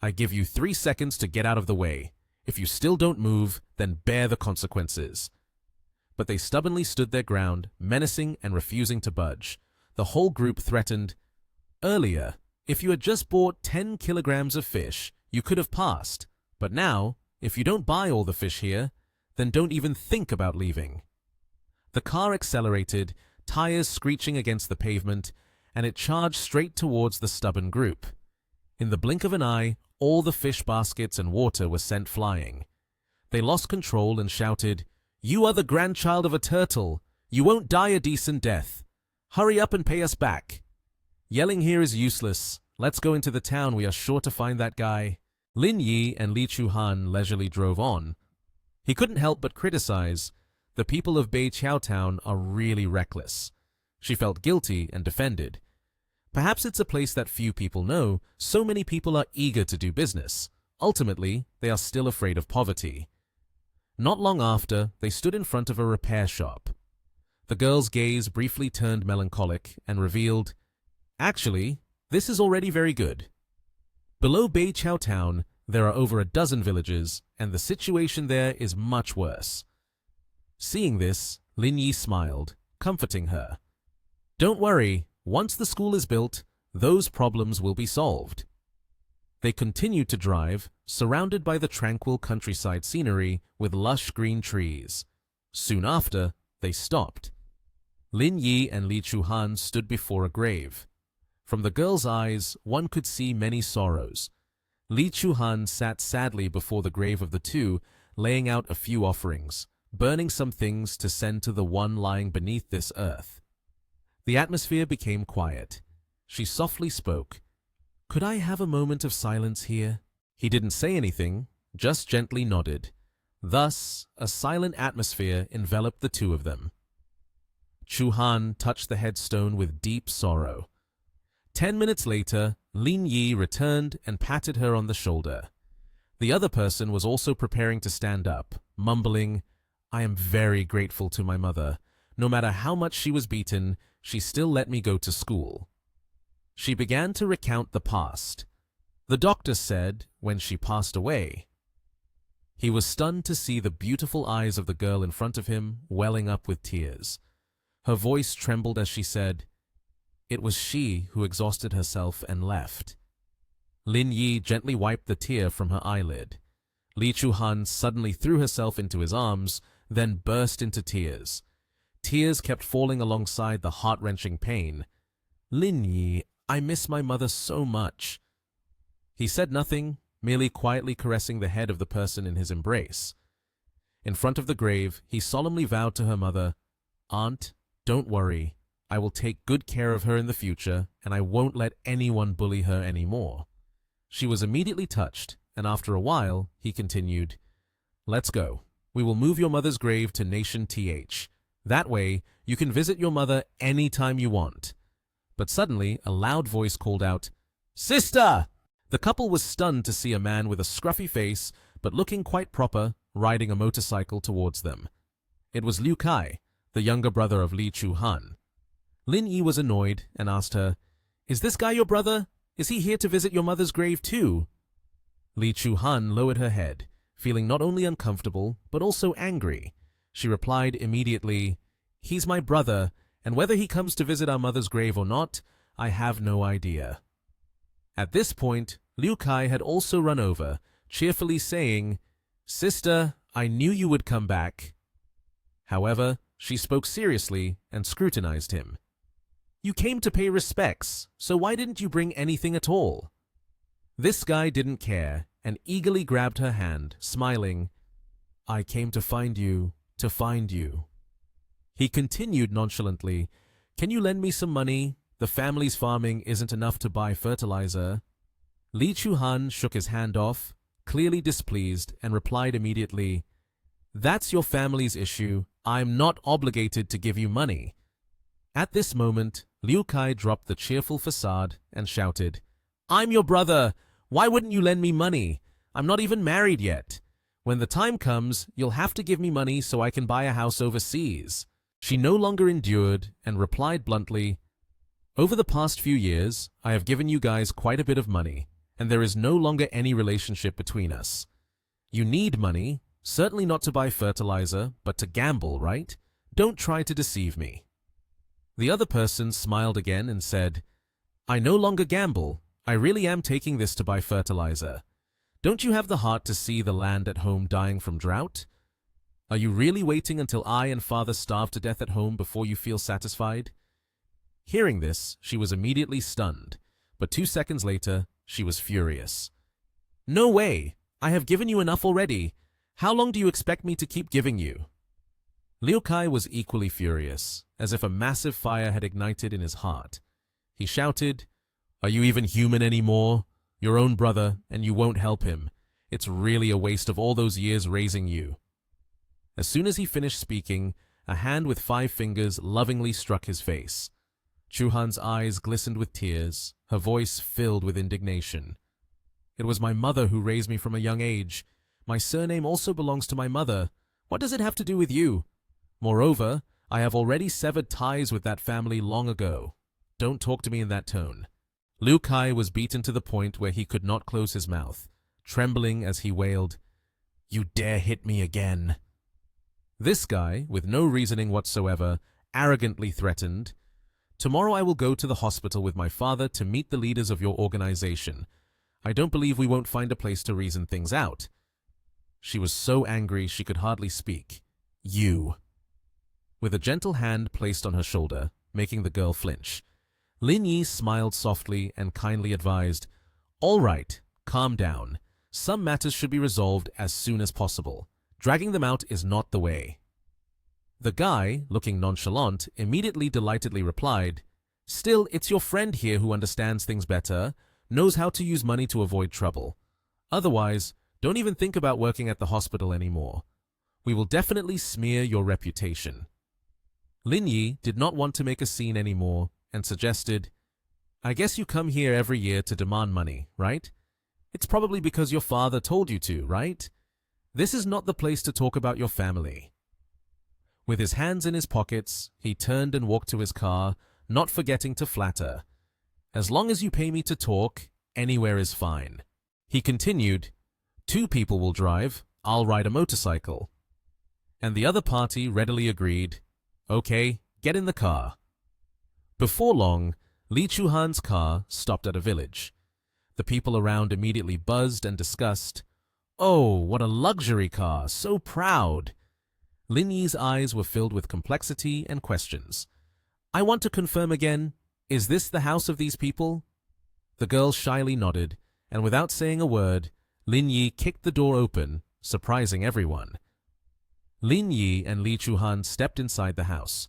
"I give you 3 seconds to get out of the way. If you still don't move, then bear the consequences." But they stubbornly stood their ground, menacing and refusing to budge. The whole group threatened, "Earlier, if you had just bought 10 kilograms of fish, you could have passed. But now, if you don't buy all the fish here, then don't even think about leaving." The car accelerated, tires screeching against the pavement, and it charged straight towards the stubborn group. In the blink of an eye, all the fish baskets and water were sent flying. They lost control and shouted, "You are the grandchild of a turtle. You won't die a decent death. Hurry up and pay us back. Yelling here is useless. Let's go into the town. We are sure to find that guy." Lin Yi and Li Chuhan leisurely drove on. He couldn't help but criticize, "The people of Beiqiao Town are really reckless." She felt guilty and defended. Perhaps it's a place that few people know. So many people are eager to do business. Ultimately, they are still afraid of poverty. Not long after, they stood in front of a repair shop. The girl's gaze briefly turned melancholic and revealed, "Actually, this is already very good." Below Beiqiao Town, There are over a dozen villages, and the situation there is much worse. Seeing this, Lin Yi smiled, comforting her. Don't worry, once the school is built, those problems will be solved. They continued to drive, surrounded by the tranquil countryside scenery with lush green trees. Soon after, they stopped. Lin Yi and Li Chuhan stood before a grave. From the girl's eyes, one could see many sorrows. Li Chuhan sat sadly before the grave of the two, laying out a few offerings, burning some things to send to the one lying beneath this earth. The atmosphere became quiet. She softly spoke. Could I have a moment of silence here? He didn't say anything, just gently nodded. Thus, a silent atmosphere enveloped the two of them. Chuhan touched the headstone with deep sorrow. 10 minutes later, Lin Yi returned and patted her on the shoulder. The other person was also preparing to stand up, mumbling, I am very grateful to my mother. No matter how much she was beaten, she still let me go to school. She began to recount the past. The doctor said, when she passed away. He was stunned to see the beautiful eyes of the girl in front of him welling up with tears. Her voice trembled as she said, It was she who exhausted herself and left. Lin Yi gently wiped the tear from her eyelid. Li Chuhan suddenly threw herself into his arms, then burst into tears. Tears kept falling alongside the heart-wrenching pain. Lin Yi, I miss my mother so much. He said nothing, merely quietly caressing the head of the person in his embrace. In front of the grave, he solemnly vowed to her mother, Aunt, don't worry. I will take good care of her in the future, and I won't let anyone bully her anymore. She was immediately touched, and after a while, he continued, Let's go. We will move your mother's grave to Nation TH. That way, you can visit your mother any time you want. But suddenly, a loud voice called out, Sister! The couple was stunned to see a man with a scruffy face, but looking quite proper, riding a motorcycle towards them. It was Liu Kai, the younger brother of Li Chuhan. Lin Yi was annoyed and asked her, Is this guy your brother? Is he here to visit your mother's grave too? Li Chuhan lowered her head, feeling not only uncomfortable, but also angry. She replied immediately, He's my brother, and whether he comes to visit our mother's grave or not, I have no idea. At this point, Liu Kai had also run over, cheerfully saying, Sister, I knew you would come back. However, she spoke seriously and scrutinized him. You came to pay respects, so why didn't you bring anything at all? This guy didn't care and eagerly grabbed her hand, smiling, I came to find you, to find you. He continued nonchalantly, Can you lend me some money? The family's farming isn't enough to buy fertilizer. Li Chuhan shook his hand off, clearly displeased, and replied immediately, That's your family's issue. I'm not obligated to give you money. At this moment, Liu Kai dropped the cheerful facade and shouted, I'm your brother. Why wouldn't you lend me money? I'm not even married yet. When the time comes, you'll have to give me money so I can buy a house overseas. She no longer endured and replied bluntly, Over the past few years, I have given you guys quite a bit of money, and there is no longer any relationship between us. You need money, certainly not to buy fertilizer, but to gamble, right? Don't try to deceive me. The other person smiled again and said, I no longer gamble. I really am taking this to buy fertilizer. Don't you have the heart to see the land at home dying from drought? Are you really waiting until I and father starve to death at home before you feel satisfied? Hearing this, she was immediately stunned, but 2 seconds later, she was furious. No way! I have given you enough already. How long do you expect me to keep giving you? Liu Kai was equally furious, as if a massive fire had ignited in his heart. He shouted, Are you even human anymore? Your own brother, and you won't help him. It's really a waste of all those years raising you. As soon as he finished speaking, a hand with 5 fingers lovingly struck his face. Chuhan's eyes glistened with tears, her voice filled with indignation. It was my mother who raised me from a young age. My surname also belongs to my mother. What does it have to do with you? Moreover, I have already severed ties with that family long ago. Don't talk to me in that tone. Liu Kai was beaten to the point where he could not close his mouth. trembling as he wailed, "You dare hit me again." This guy, with no reasoning whatsoever, arrogantly threatened, "Tomorrow I will go to the hospital with my father to meet the leaders of your organization. I don't believe we won't find a place to reason things out." She was so angry she could hardly speak. "You." With a gentle hand placed on her shoulder, making the girl flinch, Lin Yi smiled softly and kindly advised, "All right, calm down. Some matters should be resolved as soon as possible. Dragging them out is not the way." The guy, looking nonchalant, immediately delightedly replied, "Still, it's your friend here who understands things better, knows how to use money to avoid trouble. Otherwise, don't even think about working at the hospital anymore. We will definitely smear your reputation." Lin Yi did not want to make a scene anymore and suggested, "I guess you come here every year to demand money, right? It's probably because your father told you to, right? This is not the place to talk about your family." With his hands in his pockets, he turned and walked to his car, not forgetting to flatter, "As long as you pay me to talk, anywhere is fine." He continued, "2 people will drive, I'll ride a motorcycle." And the other party readily agreed, "Okay, get in the car." Before long, Li Chuhan's car stopped at a village. The people around immediately buzzed and discussed, "Oh, what a luxury car, so proud." Lin Yi's eyes were filled with complexity and questions. "I want to confirm again, is this the house of these people?" The girl shyly nodded, and without saying a word, Lin Yi kicked the door open, surprising everyone. Lin Yi and Li Chuhan stepped inside the house.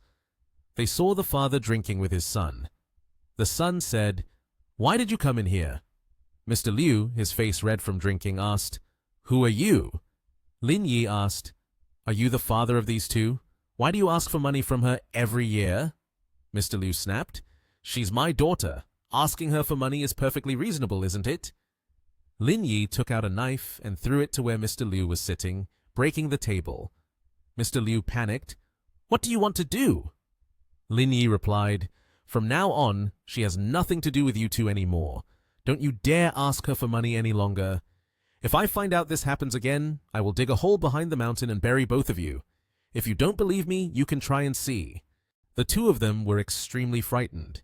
They saw the father drinking with his son. The son said, "Why did you come in here?" Mr. Liu, his face red from drinking, asked, "Who are you?" Lin Yi asked, "Are you the father of these 2? Why do you ask for money from her every year?" Mr. Liu snapped, "She's my daughter. Asking her for money is perfectly reasonable, isn't it?" Lin Yi took out a knife and threw it to where Mr. Liu was sitting, breaking the table. Mr. Liu panicked. "What do you want to do?" Lin Yi replied, "From now on, she has nothing to do with you 2 anymore. Don't you dare ask her for money any longer. If I find out this happens again, I will dig a hole behind the mountain and bury both of you. If you don't believe me, you can try and see." The 2 of them were extremely frightened.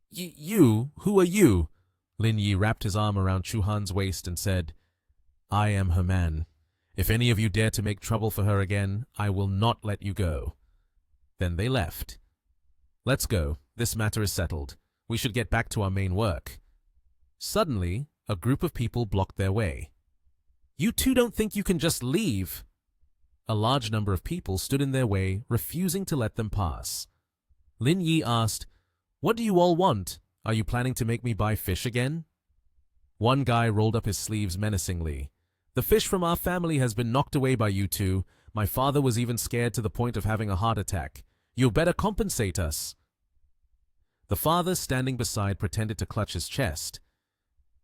You? Who are you?" Lin Yi wrapped his arm around Chuhan's waist and said, "I am her man. If any of you dare to make trouble for her again, I will not let you go." Then they left. "Let's go. This matter is settled. We should get back to our main work." Suddenly, a group of people blocked their way. "You 2 don't think you can just leave?" A large number of people stood in their way, refusing to let them pass. Lin Yi asked, "What do you all want? Are you planning to make me buy fish again?" One guy rolled up his sleeves menacingly. "The fish from our family has been knocked away by you 2. My father was even scared to the point of having a heart attack. You better compensate us." The father standing beside pretended to clutch his chest.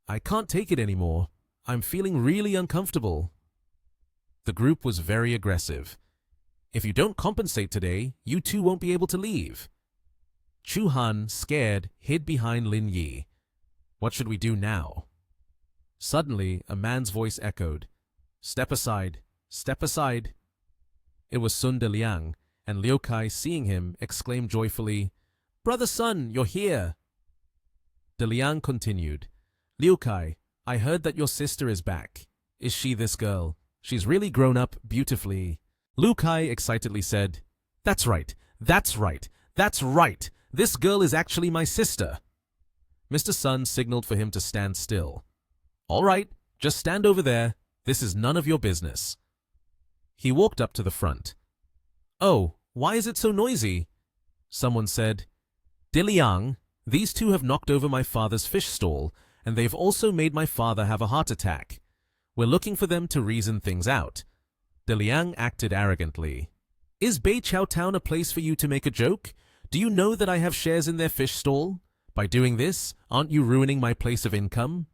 "I can't take it anymore. I'm feeling really uncomfortable." The group was very aggressive. "If you don't compensate today, you 2 won't be able to leave." Chu Han, scared, hid behind Lin Yi. "What should we do now?" Suddenly, a man's voice echoed, "Step aside, step aside." It was Sun De Liang, and Liu Kai, seeing him, exclaimed joyfully, "Brother Sun, you're here." De Liang continued, "Liu Kai, I heard that your sister is back. Is she this girl? She's really grown up beautifully." Liu Kai excitedly said, "That's right, that's right, that's right. This girl is actually my sister." Mr. Sun signaled for him to stand still. "All right, just stand over there. This is none of your business." He walked up to the front. "Oh, why is it so noisy?" Someone said, "De Liang, these 2 have knocked over my father's fish stall, and they've also made my father have a heart attack. We're looking for them to reason things out." De Liang acted arrogantly. "Is Beiqiao Town a place for you to make a joke? Do you know that I have shares in their fish stall? By doing this, aren't you ruining my place of income?"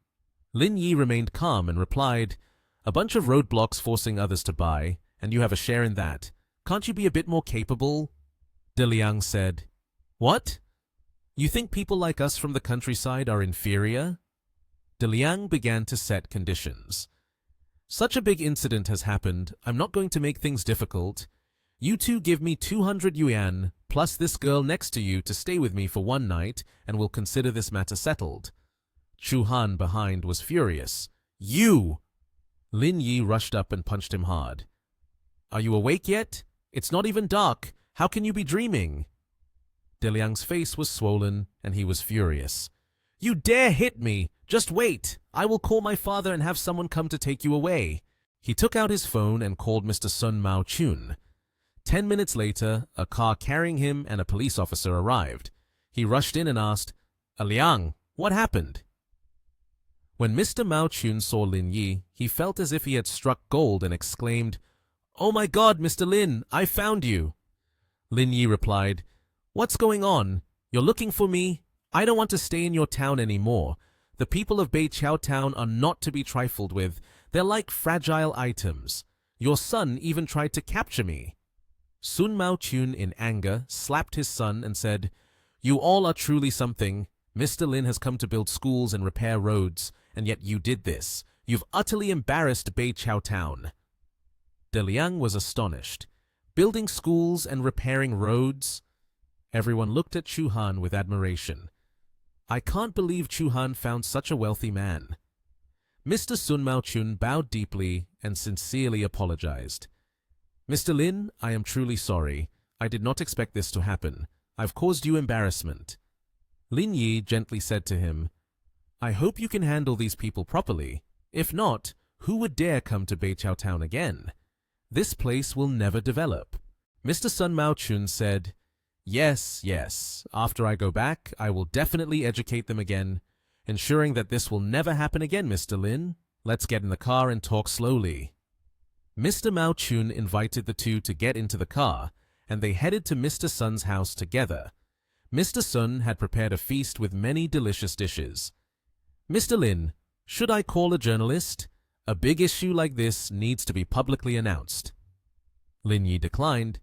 Lin Yi remained calm and replied, "A bunch of roadblocks forcing others to buy, and you have a share in that. Can't you be a bit more capable?" De Liang said, "What? You think people like us from the countryside are inferior?" De Liang began to set conditions. Such a big incident has happened, I'm not going to make things difficult. You two give me 200 yuan, plus this girl next to you to stay with me for one night, and we'll consider this matter settled. Chu Han behind was furious. You! Lin Yi rushed up and punched him hard. Are you awake yet? It's not even dark. How can you be dreaming? De Liang's face was swollen, and he was furious. You dare hit me! Just wait! I will call my father and have someone come to take you away. He took out his phone and called Mr. Sun Mao Chun. 10 minutes later, a car carrying him and a police officer arrived. He rushed in and asked, Liang, what happened? When Mr. Mao Chun saw Lin Yi, he felt as if he had struck gold and exclaimed, Oh my God, Mr. Lin, I found you. Lin Yi replied, What's going on? You're looking for me? I don't want to stay in your town anymore. The people of Beiqiao Town are not to be trifled with. They're like fragile items. Your son even tried to capture me. Sun Mao Chun, in anger, slapped his son and said, You all are truly something. Mr. Lin has come to build schools and repair roads, and yet you did this. You've utterly embarrassed Beiqiao Town. De Liang was astonished. Building schools and repairing roads? Everyone looked at Chu Han with admiration. I can't believe Chu Han found such a wealthy man. Mr. Sun Mao Chun bowed deeply and sincerely apologized. Mr. Lin, I am truly sorry. I did not expect this to happen. I've caused you embarrassment. Lin Yi gently said to him, I hope you can handle these people properly. If not, who would dare come to Beiqiao Town again? This place will never develop. Mr. Sun Mao Chun said, Yes, yes. After I go back, I will definitely educate them again, ensuring that this will never happen again, Mr. Lin. Let's get in the car and talk slowly. Mr. Mao Chun invited the two to get into the car, and they headed to Mr. Sun's house together. Mr. Sun had prepared a feast with many delicious dishes. Mr. Lin, should I call a journalist? A big issue like this needs to be publicly announced. Lin Yi declined.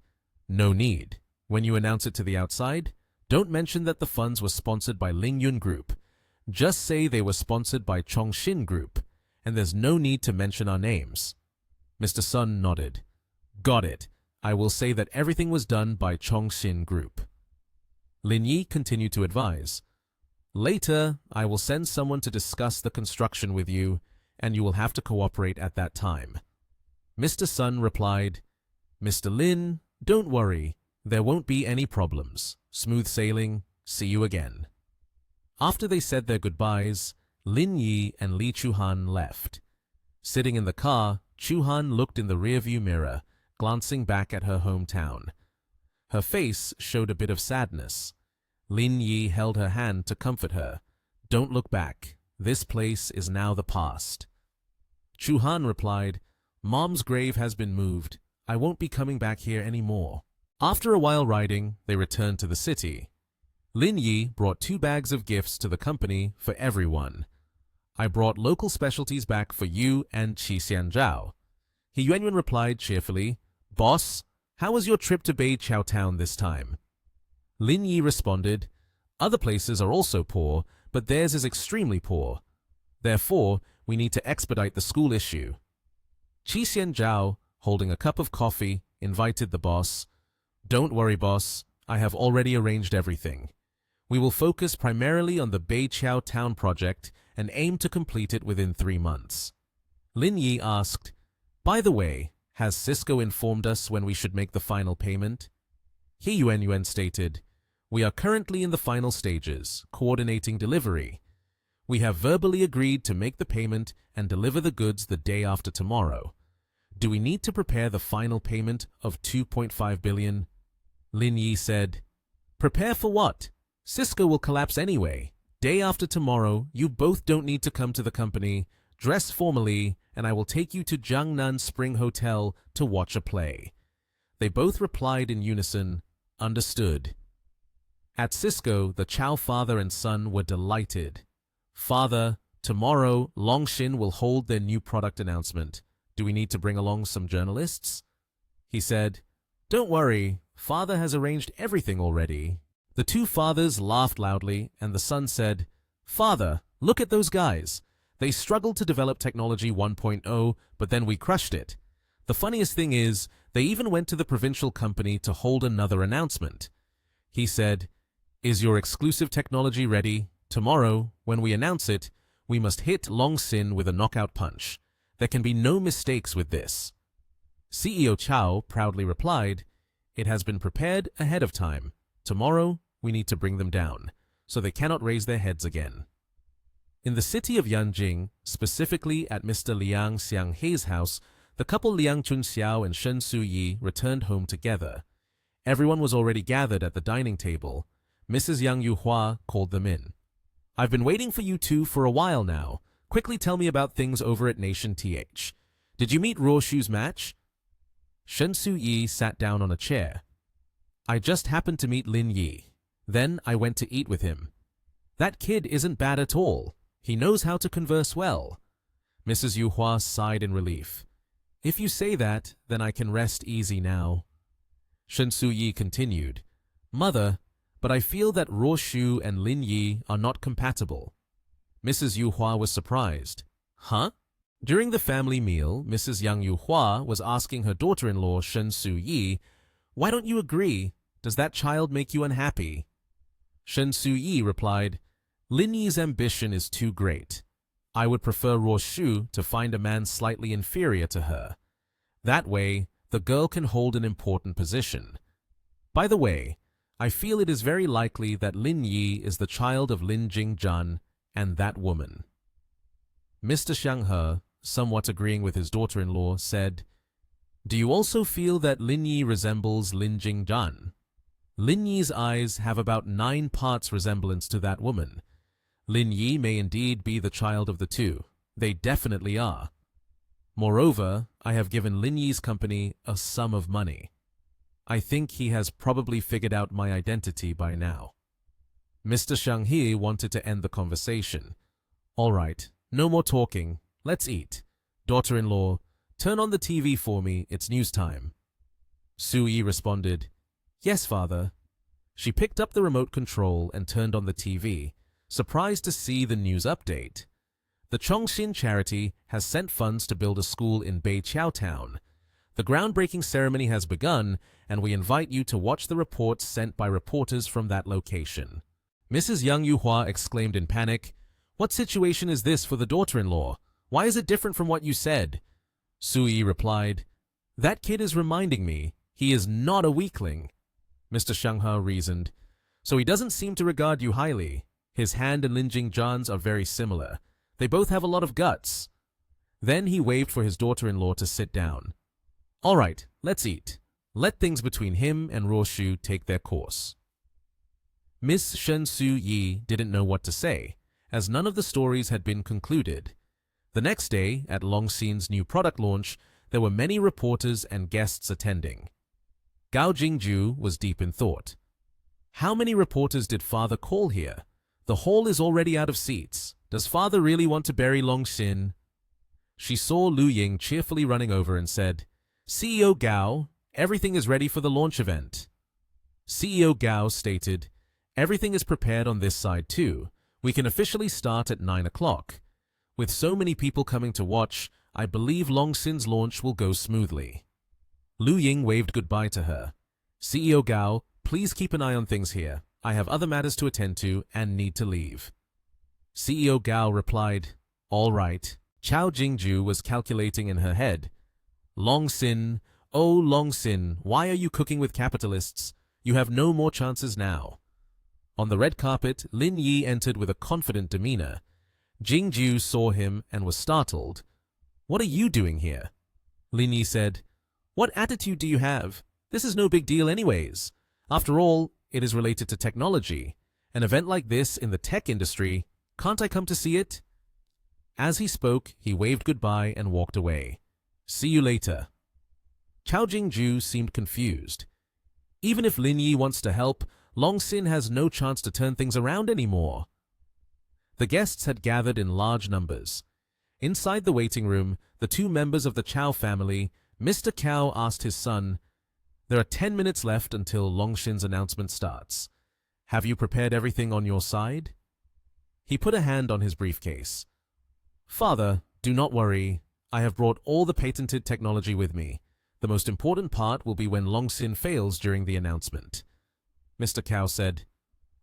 No need. When you announce it to the outside, don't mention that the funds were sponsored by Ling Yun Group. Just say they were sponsored by Chongxin Group, and there's no need to mention our names. Mr. Sun nodded. Got it. I will say that everything was done by Chongxin Group. Lin Yi continued to advise. Later, I will send someone to discuss the construction with you, and you will have to cooperate at that time. Mr. Sun replied, Mr. Lin, don't worry. There won't be any problems. Smooth sailing. See you again. After they said their goodbyes, Lin Yi and Li Chuhan left. Sitting in the car, Chuhan looked in the rearview mirror, glancing back at her hometown. Her face showed a bit of sadness. Lin Yi held her hand to comfort her. Don't look back. This place is now the past. Chuhan replied, Mom's grave has been moved. I won't be coming back here anymore. After a while riding, they returned to the city. Lin Yi brought 2 bags of gifts to the company for everyone. I brought local specialties back for you and Qi Xianzhao. He Yuanyuan replied cheerfully, Boss, how was your trip to Beiqiao Town this time? Lin Yi responded, Other places are also poor, but theirs is extremely poor. Therefore, we need to expedite the school issue. Qi Xianzhao, holding a cup of coffee, invited the boss. Don't worry, boss. I have already arranged everything. We will focus primarily on the Beiqiao Town project and aim to complete it within 3 months. Lin Yi asked, By the way, has Cisco informed us when we should make the final payment? He Yuanyuan stated, We are currently in the final stages, coordinating delivery. We have verbally agreed to make the payment and deliver the goods the day after tomorrow. Do we need to prepare the final payment of 2.5 billion? Lin Yi said, Prepare for what? Cisco will collapse anyway. Day after tomorrow, you both don't need to come to the company. Dress formally, and I will take you to Jiangnan Spring Hotel to watch a play. They both replied in unison, Understood. At Cisco, the Chow father and son were delighted. Father, tomorrow, Longshin will hold their new product announcement. Do we need to bring along some journalists? He said, Don't worry, Father has arranged everything already. The 2 fathers laughed loudly, and the son said, Father, look at those guys. They struggled to develop technology 1.0, but then we crushed it. The funniest thing is, they even went to the provincial company to hold another announcement. He said, "Is your exclusive technology ready? Tomorrow, when we announce it, we must hit Long Sin with a knockout punch. There can be no mistakes with this." CEO Chow proudly replied, "It has been prepared ahead of time. Tomorrow, we need to bring them down, so they cannot raise their heads again." In the city of Yanjing, specifically at Mr. Liang Xianghei's house, the couple Liang Chunxiao and Shen Suyi returned home together. Everyone was already gathered at the dining table. Mrs. Yang Yuhua called them in. "I've been waiting for you two for a while now. Quickly tell me about things over at Nation TH. Did you meet Ruoshu's match?" Shen Suyi sat down on a chair. "I just happened to meet Lin Yi. Then I went to eat with him. That kid isn't bad at all. He knows how to converse well." Mrs. Yuhua sighed in relief. "If you say that, then I can rest easy now." Shen Suyi continued, "Mother, but I feel that Ruoshu and Lin Yi are not compatible." Mrs. Yuhua was surprised. "Huh?" During the family meal, Mrs. Yang Yuhua was asking her daughter-in-law Shen Suyi, "Why don't you agree? Does that child make you unhappy?" Shen Suyi replied, "Lin Yi's ambition is too great. I would prefer Ruoshu to find a man slightly inferior to her. That way, the girl can hold an important position. By the way, I feel it is very likely that Lin Yi is the child of Lin Jingzhan and that woman." Mr. Xianghe, somewhat agreeing with his daughter-in-law, said, "Do you also feel that Lin Yi resembles Lin Jingzhan? Lin Yi's eyes have about 9 parts resemblance to that woman. Lin Yi may indeed be the child of the two. They definitely are. Moreover, I have given Lin Yi's company a sum of money. I think he has probably figured out my identity by now." Mr. Xianghe wanted to end the conversation. "All right, no more talking. Let's eat. Daughter-in-law, turn on the TV for me. It's news time." Suyi responded, "Yes, father." She picked up the remote control and turned on the TV, surprised to see the news update. The Chongxin charity has sent funds to build a school in Beiqiao Town. The groundbreaking ceremony has begun, and we invite you to watch the reports sent by reporters from that location. Mrs. Yang Yuhua exclaimed in panic, "What situation is this for the daughter-in-law? Why is it different from what you said?" Suyi replied, "That kid is reminding me he is not a weakling." Mr. Xianghe reasoned, "So he doesn't seem to regard you highly. His hand and Lin Jingzhan's are very similar. They both have a lot of guts." Then he waved for his daughter-in-law to sit down. "All right, let's eat. Let things between him and Ruoshu take their course." Miss Shen Suyi didn't know what to say, as none of the stories had been concluded. The next day, at Long Xin's new product launch, there were many reporters and guests attending. Gao Jingju was deep in thought. How many reporters did father call here? The hall is already out of seats. Does father really want to bury Long Xin? She saw Lu Ying cheerfully running over and said, "CEO Gao, everything is ready for the launch event." CEO Gao stated, "Everything is prepared on this side too. We can officially start at 9 o'clock. With so many people coming to watch, I believe Long Xin's launch will go smoothly." Lu Ying waved goodbye to her. "CEO Gao, please keep an eye on things here. I have other matters to attend to and need to leave." CEO Gao replied, "All right." Chao Jingju was calculating in her head. "Long Xin, oh Long Xin, why are you cooking with capitalists? You have no more chances now." On the red carpet, Lin Yi entered with a confident demeanor. Jingju saw him and was startled. "What are you doing here?" Lin Yi said, "What attitude do you have? This is no big deal anyways. After all, it is related to technology. An event like this in the tech industry, can't I come to see it?" As he spoke, he waved goodbye and walked away. "See you later." Chao Jingju seemed confused. Even if Lin Yi wants to help, Long Xin has no chance to turn things around anymore. The guests had gathered in large numbers. Inside the waiting room, the two members of the Chao family, Mr. Cao asked his son, "There are 10 minutes left until Long Xin's announcement starts. Have you prepared everything on your side?" He put a hand on his briefcase. Father, do not worry. I have brought all the patented technology with me. The most important part will be when Longsin fails during the announcement. Mr. Cow said,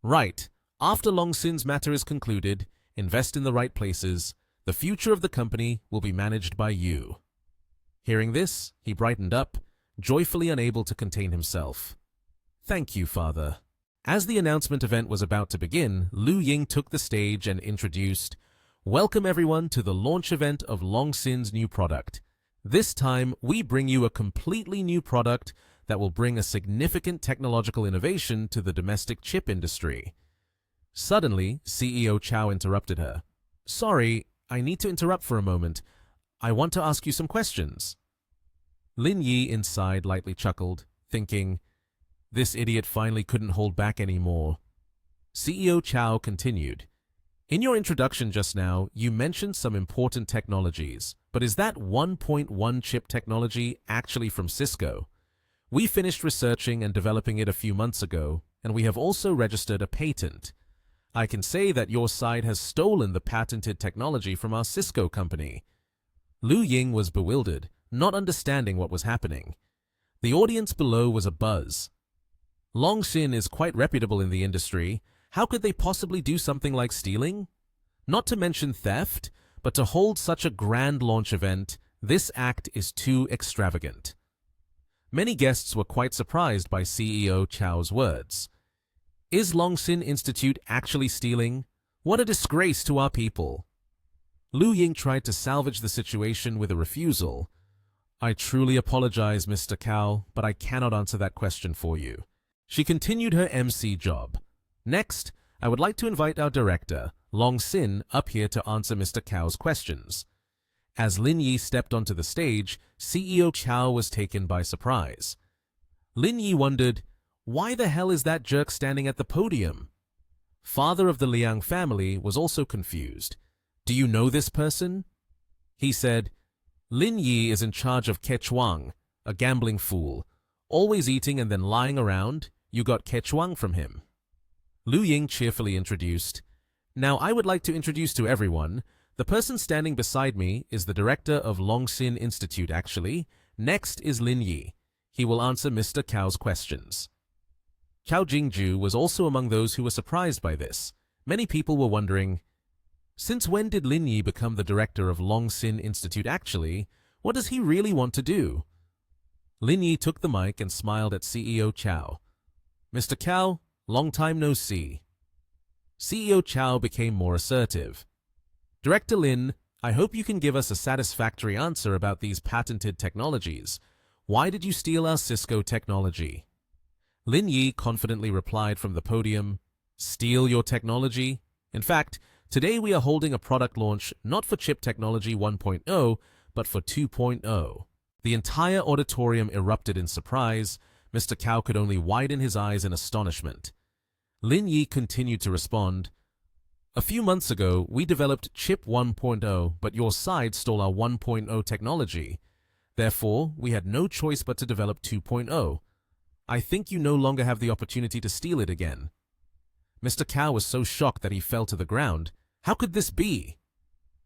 Right. After Longsin's matter is concluded, invest in the right places. The future of the company will be managed by you. Hearing this, he brightened up, joyfully unable to contain himself. Thank you, Father. As the announcement event was about to begin, Lu Ying took the stage and introduced, Welcome everyone to the launch event of Longsin's new product. This time, we bring you a completely new product that will bring a significant technological innovation to the domestic chip industry. Suddenly, CEO Chow interrupted her. Sorry, I need to interrupt for a moment. I want to ask you some questions. Lin Yi inside lightly chuckled, thinking, this idiot finally couldn't hold back anymore. CEO Chow continued, In your introduction just now, you mentioned some important technologies, but is that 1.1 chip technology actually from Cisco? We finished researching and developing it a few months ago, and we have also registered a patent. I can say that your side has stolen the patented technology from our Cisco company. Lu Ying was bewildered, not understanding what was happening. The audience below was abuzz. Longsin is quite reputable in the industry. How could they possibly do something like stealing? Not to mention theft, but to hold such a grand launch event, this act is too extravagant. Many guests were quite surprised by CEO Chow's words. Is Longsin Institute actually stealing? What a disgrace to our people. Lu Ying tried to salvage the situation with a refusal. I truly apologize, Mr. Cow, but I cannot answer that question for you. She continued her MC job. Next, I would like to invite our director, Longsin, up here to answer Mr. Cow's questions. As Lin Yi stepped onto the stage, CEO Chow was taken by surprise. Lin Yi wondered, why the hell is that jerk standing at the podium? Father of the Liang family was also confused. Do you know this person? He said, Lin Yi is in charge of Kechuang, a gambling fool. Always eating and then lying around. You got Kechuang from him. Lu Ying cheerfully introduced, Now I would like to introduce to everyone, the person standing beside me is the director of Longsin Institute actually. Next is Lin Yi. He will answer Mr. Cow's questions. Chao Jingju was also among those who were surprised by this. Many people were wondering, since when did Lin Yi become the director of Longsin Institute actually? What does he really want to do? Lin Yi took the mic and smiled at CEO Chow. Mr. Cow, long time no see. CEO Chow became more assertive. Director Lin, I hope you can give us a satisfactory answer about these patented technologies. Why did you steal our Cisco technology? Lin Yi confidently replied from the podium, Steal your technology? In fact, today we are holding a product launch not for chip technology 1.0, but for 2.0. The entire auditorium erupted in surprise. Mr. Cow could only widen his eyes in astonishment. Lin Yi continued to respond, A few months ago, we developed Chip 1.0, but your side stole our 1.0 technology. Therefore, we had no choice but to develop 2.0. I think you no longer have the opportunity to steal it again. Mr. Cow was so shocked that he fell to the ground. How could this be?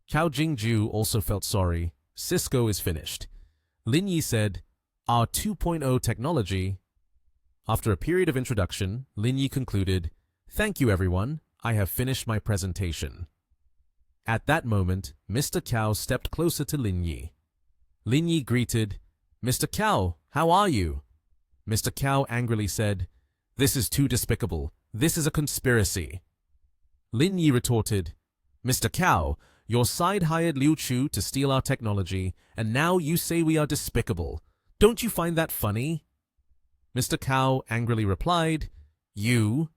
Chao Jingju also felt sorry. Cisco is finished. Lin Yi said, Our 2.0 technology. After a period of introduction, Lin Yi concluded, Thank you everyone, I have finished my presentation. At that moment, Mr. Cow stepped closer to Lin Yi. Lin Yi greeted, Mr. Cow, how are you? Mr. Cow angrily said, This is too despicable. This is a conspiracy. Lin Yi retorted, Mr. Cow, your side hired Liu Chu to steal our technology, and now you say we are despicable. Don't you find that funny? Mr. Cow angrily replied, You.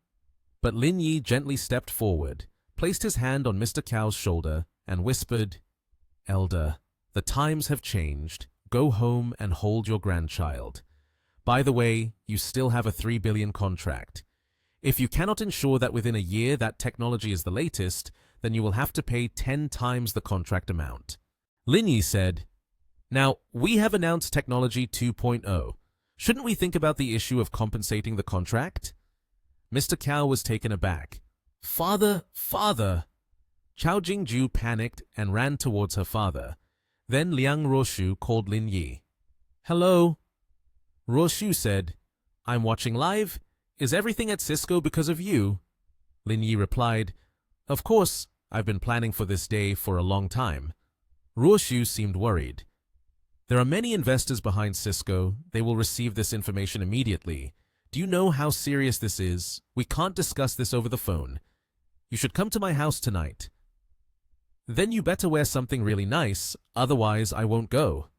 But Lin Yi gently stepped forward, placed his hand on Mr. Cow's shoulder, and whispered, Elder, the times have changed. Go home and hold your grandchild. By the way, you still have a 3 billion contract. If you cannot ensure that within a year that technology is the latest, then you will have to pay 10 times the contract amount. Lin Yi said, Now, we have announced technology 2.0. Shouldn't we think about the issue of compensating the contract? Mr. Cow was taken aback. Father! Chao Jingju panicked and ran towards her father. Then Liang Ruoshu called Lin Yi. "Hello?" Ruoshu said, "I'm watching live. Is everything at Cisco because of you?" Lin Yi replied, "Of course, I've been planning for this day for a long time." Ruoshu seemed worried. "There are many investors behind Cisco. They will receive this information immediately. Do you know how serious this is? We can't discuss this over the phone. You should come to my house tonight." "Then you better wear something really nice, otherwise I won't go,"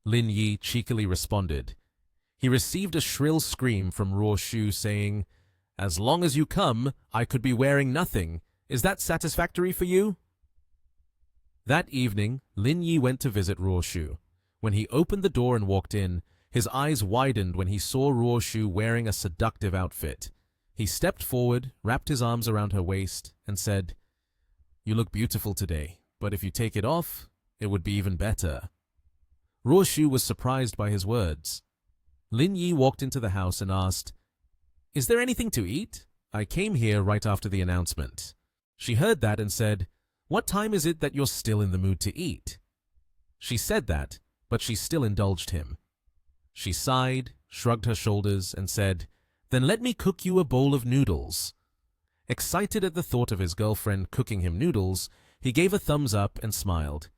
Lin Yi cheekily responded. He received a shrill scream from Ruoshu saying, "As long as you come, I could be wearing nothing. Is that satisfactory for you?" That evening, Lin Yi went to visit Ruoshu. When he opened the door and walked in, his eyes widened when he saw Ruoshu wearing a seductive outfit. He stepped forward, wrapped his arms around her waist, and said, "You look beautiful today, but if you take it off, it would be even better." Ruoshu was surprised by his words. Lin Yi walked into the house and asked, "Is there anything to eat? I came here right after the announcement." She heard that and said, "What time is it that you're still in the mood to eat?" She said that, but she still indulged him. She sighed, shrugged her shoulders, and said, "Then let me cook you a bowl of noodles." Excited at the thought of his girlfriend cooking him noodles, he gave a thumbs up and smiled.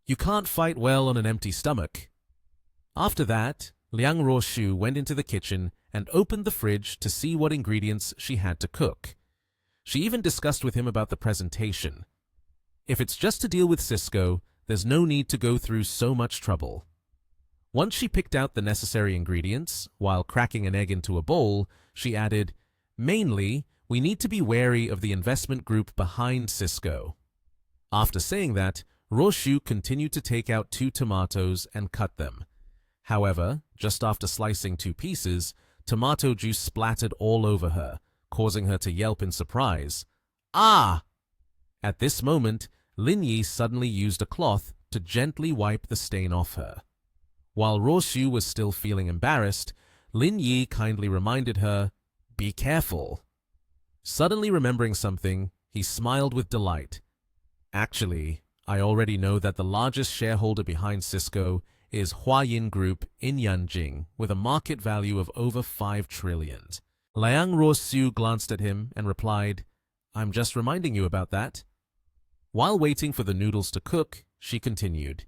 You can't fight well on an empty stomach. After that, Liang Ruoshu went into the kitchen and opened the fridge to see what ingredients she had to cook. She even discussed with him about the presentation. If it's just to deal with Cisco, there's no need to go through so much trouble. Once she picked out the necessary ingredients, while cracking an egg into a bowl, she added, "Mainly, we need to be wary of the investment group behind Cisco." After saying that, Ruoshu continued to take out 2 tomatoes and cut them. However, just after slicing 2 pieces, tomato juice splattered all over her, causing her to yelp in surprise. "Ah!" At this moment, Lin Yi suddenly used a cloth to gently wipe the stain off her. While Ruoshu was still feeling embarrassed, Lin Yi kindly reminded her, "Be careful." Suddenly remembering something, he smiled with delight. "Actually, I already know that the largest shareholder behind Cisco is Huayin Group in Yanjing, with a market value of over 5 trillion. Liang Ruoshu glanced at him and replied, "I'm just reminding you about that." While waiting for the noodles to cook, she continued,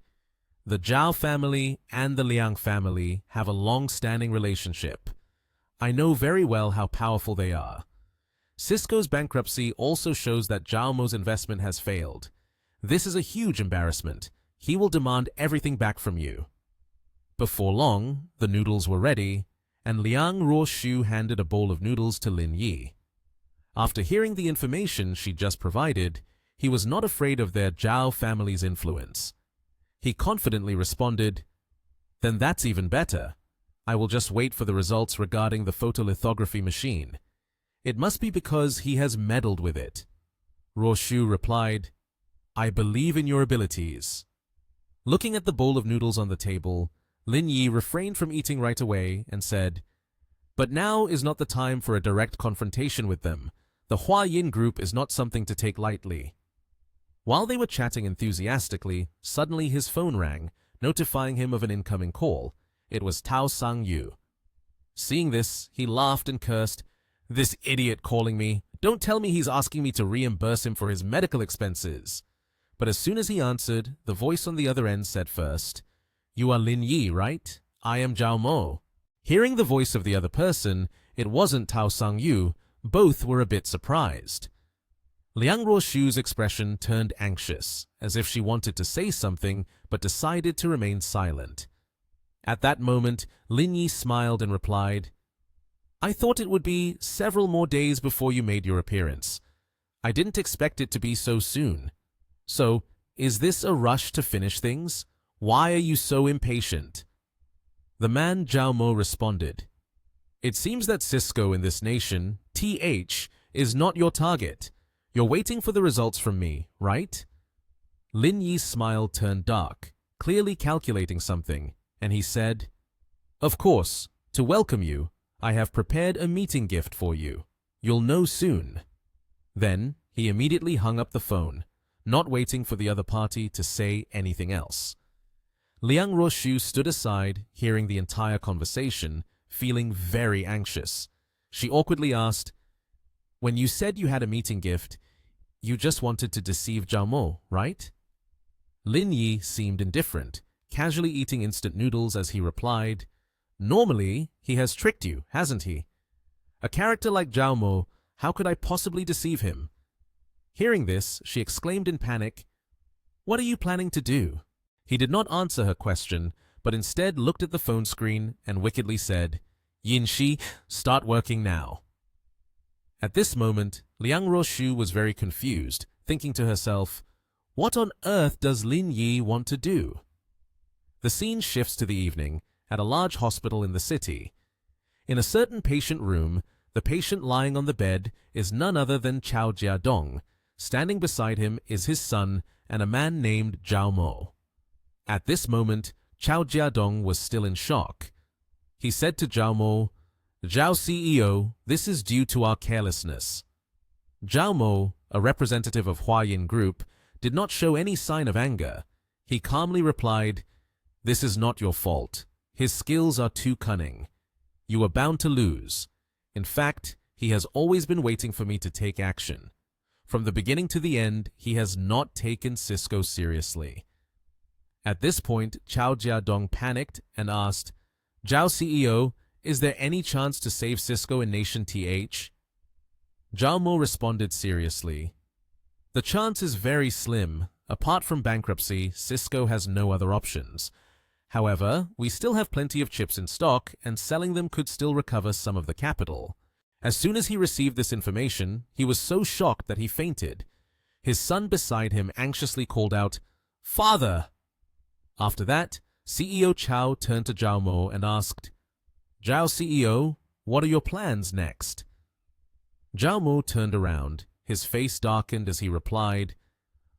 "The Zhao family and the Liang family have a long-standing relationship. I know very well how powerful they are. Cisco's bankruptcy also shows that Zhao Mo's investment has failed. This is a huge embarrassment. He will demand everything back from you." Before long, the noodles were ready, and Liang Ruoshu handed a bowl of noodles to Lin Yi. After hearing the information she just provided, he was not afraid of their Zhao family's influence. He confidently responded, "Then that's even better. I will just wait for the results regarding the photolithography machine. It must be because he has meddled with it." Ruoshu replied, "I believe in your abilities." Looking at the bowl of noodles on the table, Lin Yi refrained from eating right away and said, "But now is not the time for a direct confrontation with them. The Huayin Group is not something to take lightly." While they were chatting enthusiastically, suddenly his phone rang, notifying him of an incoming call. It was Tao Sang-yu. Seeing this, he laughed and cursed, "This idiot calling me. Don't tell me he's asking me to reimburse him for his medical expenses." But as soon as he answered, the voice on the other end said first, "You are Lin Yi, right? I am Zhao Mo." Hearing the voice of the other person, it wasn't Tao Sang-yu. Both were a bit surprised. Liang Ruoshu's expression turned anxious, as if she wanted to say something but decided to remain silent. At that moment, Lin Yi smiled and replied, "I thought it would be several more days before you made your appearance. I didn't expect it to be so soon. So, is this a rush to finish things? Why are you so impatient?" The man Zhao Mo responded, "It seems that Cisco in this nation, TH, is not your target. You're waiting for the results from me, right?" Lin Yi's smile turned dark, clearly calculating something, and he said, "Of course, to welcome you, I have prepared a meeting gift for you. You'll know soon." Then, he immediately hung up the phone. not waiting for the other party to say anything else. Liang Roshu stood aside, hearing the entire conversation, feeling very anxious. She awkwardly asked, "When you said you had a meeting gift, you just wanted to deceive Zhao Mo, right?" Lin Yi seemed indifferent, casually eating instant noodles as he replied, "Normally, he has tricked you, hasn't he? A character like Zhao Mo, how could I possibly deceive him?" Hearing this, she exclaimed in panic, "What are you planning to do?" He did not answer her question, but instead looked at the phone screen and wickedly said, "Yin Shi, start working now." At this moment, Liang Roshu was very confused, thinking to herself, what on earth does Lin Yi want to do? The scene shifts to the evening, at a large hospital in the city. In a certain patient room, the patient lying on the bed is none other than Chao Jiadong. Standing beside him is his son and a man named Zhao Mo. At this moment, Chao Jiadong was still in shock. He said to Zhao Mo, "Zhao CEO, this is due to our carelessness." Zhao Mo, a representative of Huayin Group, did not show any sign of anger. He calmly replied, "This is not your fault. His skills are too cunning. You are bound to lose. In fact, he has always been waiting for me to take action. From the beginning to the end, he has not taken Cisco seriously." At this point, Chao Jiadong panicked and asked, "Zhao CEO, is there any chance to save Cisco in Nation TH?" Zhao Mo responded seriously, "The chance is very slim. Apart from bankruptcy, Cisco has no other options. However, we still have plenty of chips in stock, and selling them could still recover some of the capital." As soon as he received this information, he was so shocked that he fainted. His son beside him anxiously called out, "Father!" After that, CEO Chao turned to Zhao Mo and asked, "Zhao CEO, what are your plans next?" Zhao Mo turned around. His face darkened as he replied,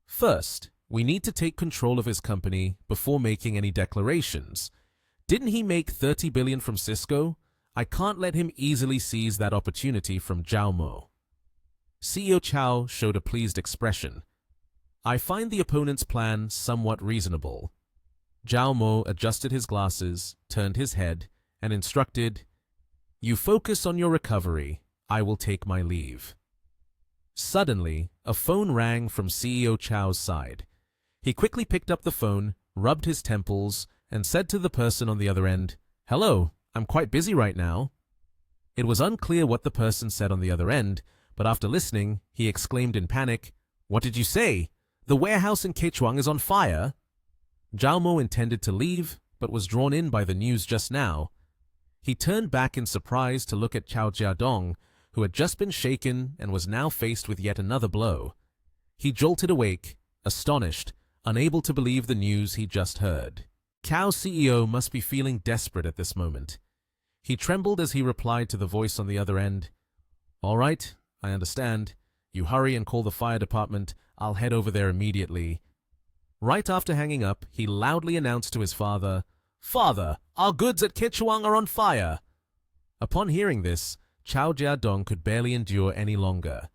"First, we need to take control of his company before making any declarations. Didn't he make 30 billion from Cisco? I can't let him easily seize that opportunity from Zhao Mo." CEO Chao showed a pleased expression. "I find the opponent's plan somewhat reasonable." Zhao Mo adjusted his glasses, turned his head, and instructed, "You focus on your recovery. I will take my leave." Suddenly, a phone rang from CEO Chao's side. He quickly picked up the phone, rubbed his temples, and said to the person on the other end, "Hello, I'm quite busy right now." It was unclear what the person said on the other end, but after listening, he exclaimed in panic, "What did you say? The warehouse in Kechuang is on fire?" Zhao Mo intended to leave, but was drawn in by the news just now. He turned back in surprise to look at Chao Jiadong, who had just been shaken and was now faced with yet another blow. He jolted awake, astonished, unable to believe the news he just heard. Chao CEO must be feeling desperate at this moment. He trembled as he replied to the voice on the other end, "All right, I understand. You hurry and call the fire department. I'll head over there immediately." Right after hanging up, he loudly announced to his father, "Father, our goods at Kechuang are on fire." Upon hearing this, Chao Jiadong could barely endure any longer.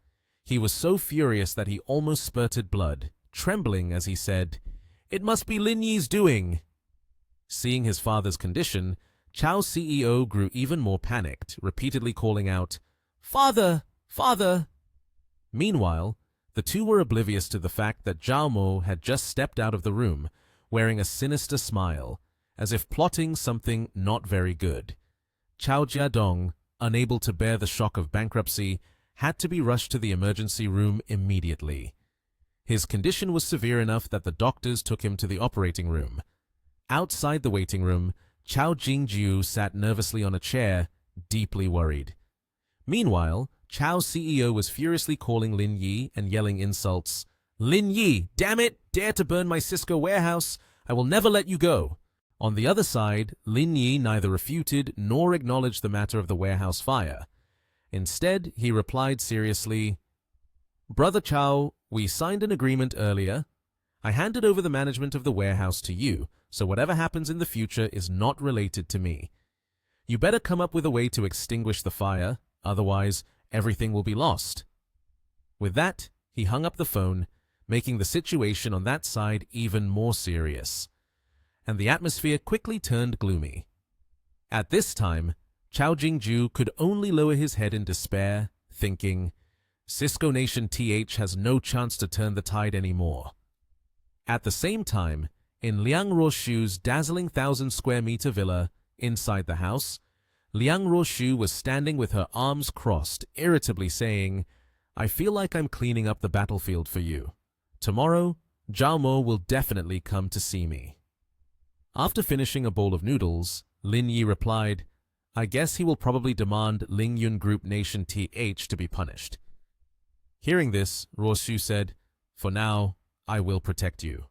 He was so furious that he almost spurted blood, trembling as he said, "It must be Lin Yi's doing." Seeing his father's condition, Chao's CEO grew even more panicked, repeatedly calling out, "Father! Father!" Meanwhile, the two were oblivious to the fact that Zhao Mo had just stepped out of the room, wearing a sinister smile, as if plotting something not very good. Chao Jiadong, unable to bear the shock of bankruptcy, had to be rushed to the emergency room immediately. His condition was severe enough that the doctors took him to the operating room. Outside the waiting room, Chao Jingjiu sat nervously on a chair, deeply worried. Meanwhile, Chao's CEO was furiously calling Lin Yi and yelling insults. "Lin Yi, damn it! Dare to burn my Cisco warehouse! I will never let you go!" On the other side, Lin Yi neither refuted nor acknowledged the matter of the warehouse fire. Instead, he replied seriously, "Brother Chao, we signed an agreement earlier. I handed over the management of the warehouse to you, so whatever happens in the future is not related to me. You better come up with a way to extinguish the fire, otherwise everything will be lost." With that, he hung up the phone, making the situation on that side even more serious. And the atmosphere quickly turned gloomy. At this time, Chao Jingju could only lower his head in despair, thinking, Cisco Nation TH has no chance to turn the tide anymore. At the same time, in Liang Ruoshu's dazzling 1,000-square-meter villa inside the house, Liang Ruoshu was standing with her arms crossed, irritably saying, I feel like I'm cleaning up the battlefield for you. Tomorrow, Zhao Mo will definitely come to see me. After finishing a bowl of noodles, Lin Yi replied, I guess he will probably demand Ling Yun Group Nation TH to be punished. Hearing this, Ruoshu said, For now, I will protect you.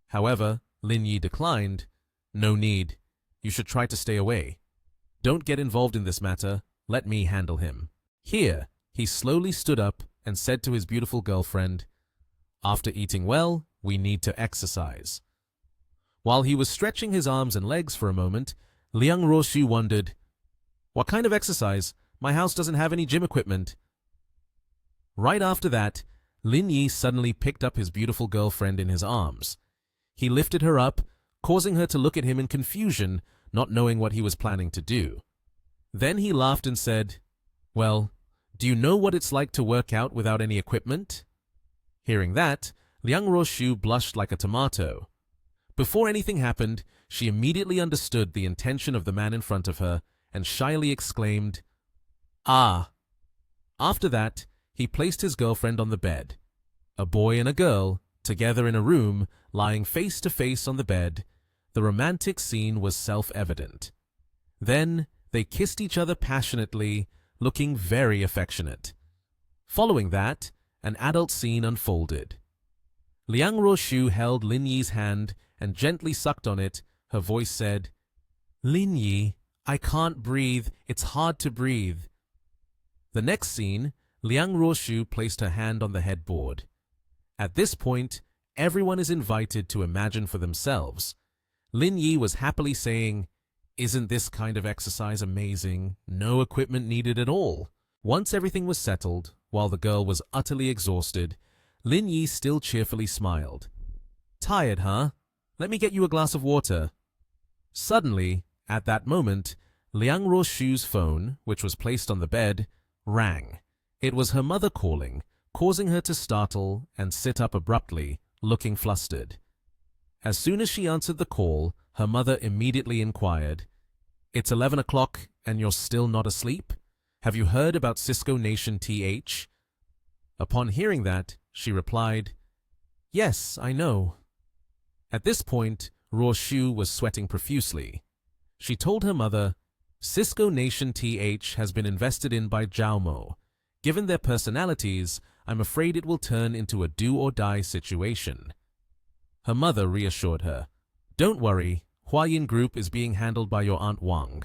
However, Lin Yi declined, No need. You should try to stay away. Don't get involved in this matter. Let me handle him. Here, he slowly stood up and said to his beautiful girlfriend, After eating well, we need to exercise. While he was stretching his arms and legs for a moment, Liang Ruoshu wondered, What kind of exercise? My house doesn't have any gym equipment. Right after that, Lin Yi suddenly picked up his beautiful girlfriend in his arms. He lifted her up, causing her to look at him in confusion, not knowing what he was planning to do. Then he laughed and said, Well, do you know what it's like to work out without any equipment? Hearing that, Liang Ruoshu blushed like a tomato. Before anything happened, she immediately understood the intention of the man in front of her and shyly exclaimed, Ah! After that, he placed his girlfriend on the bed. A boy and a girl, together in a room, lying face to face on the bed. The romantic scene was self-evident. Then they kissed each other passionately, looking very affectionate. Following that, an adult scene unfolded. Liang Ruoshu held Lin Yi's hand and gently sucked on it. Her voice said, Lin Yi, I can't breathe. It's hard to breathe. The next scene, Liang Ruoshu placed her hand on the headboard. At this point, everyone is invited to imagine for themselves. Lin Yi was happily saying, Isn't this kind of exercise amazing? No equipment needed at all. Once everything was settled, while the girl was utterly exhausted, Lin Yi still cheerfully smiled. Tired, huh? Let me get you a glass of water. Suddenly, at that moment, Liang Ruoshu's phone, which was placed on the bed, rang. It was her mother calling, causing her to startle and sit up abruptly, looking flustered. As soon as she answered the call, her mother immediately inquired, It's 11 o'clock and you're still not asleep? Have you heard about Cisco Nation TH? Upon hearing that, she replied, Yes, I know. At this point, Ruoshu was sweating profusely. She told her mother, Cisco Nation TH has been invested in by Zhao Mo. Given their personalities, I'm afraid it will turn into a do-or-die situation. Her mother reassured her, Don't worry, Huayin Group is being handled by your Aunt Wang.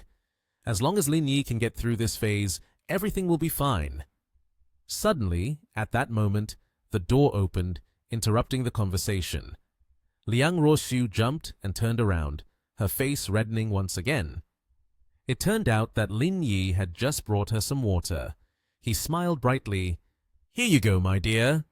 As long as Lin Yi can get through this phase, everything will be fine. Suddenly, at that moment, the door opened, interrupting the conversation. Liang Ruoshu jumped and turned around, her face reddening once again. It turned out that Lin Yi had just brought her some water. He smiled brightly. Here you go, my dear.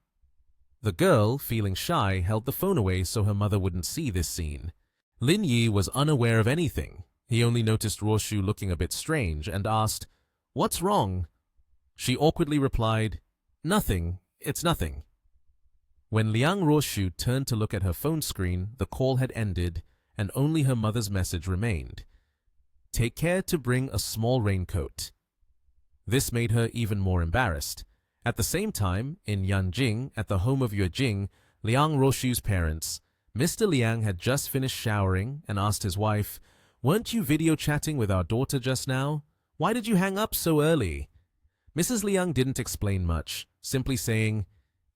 The girl, feeling shy, held the phone away so her mother wouldn't see this scene. Lin Yi was unaware of anything. He only noticed Ruoshu looking a bit strange and asked, What's wrong? She awkwardly replied, Nothing, it's nothing. When Liang Ruoshu turned to look at her phone screen, the call had ended and only her mother's message remained. Take care to bring a small raincoat. This made her even more embarrassed. At the same time, in Yanjing, at the home of Yue Jing, Liang Ruoshu's parents, Mr. Liang had just finished showering and asked his wife, Weren't you video chatting with our daughter just now? Why did you hang up so early? Mrs. Liang didn't explain much, simply saying,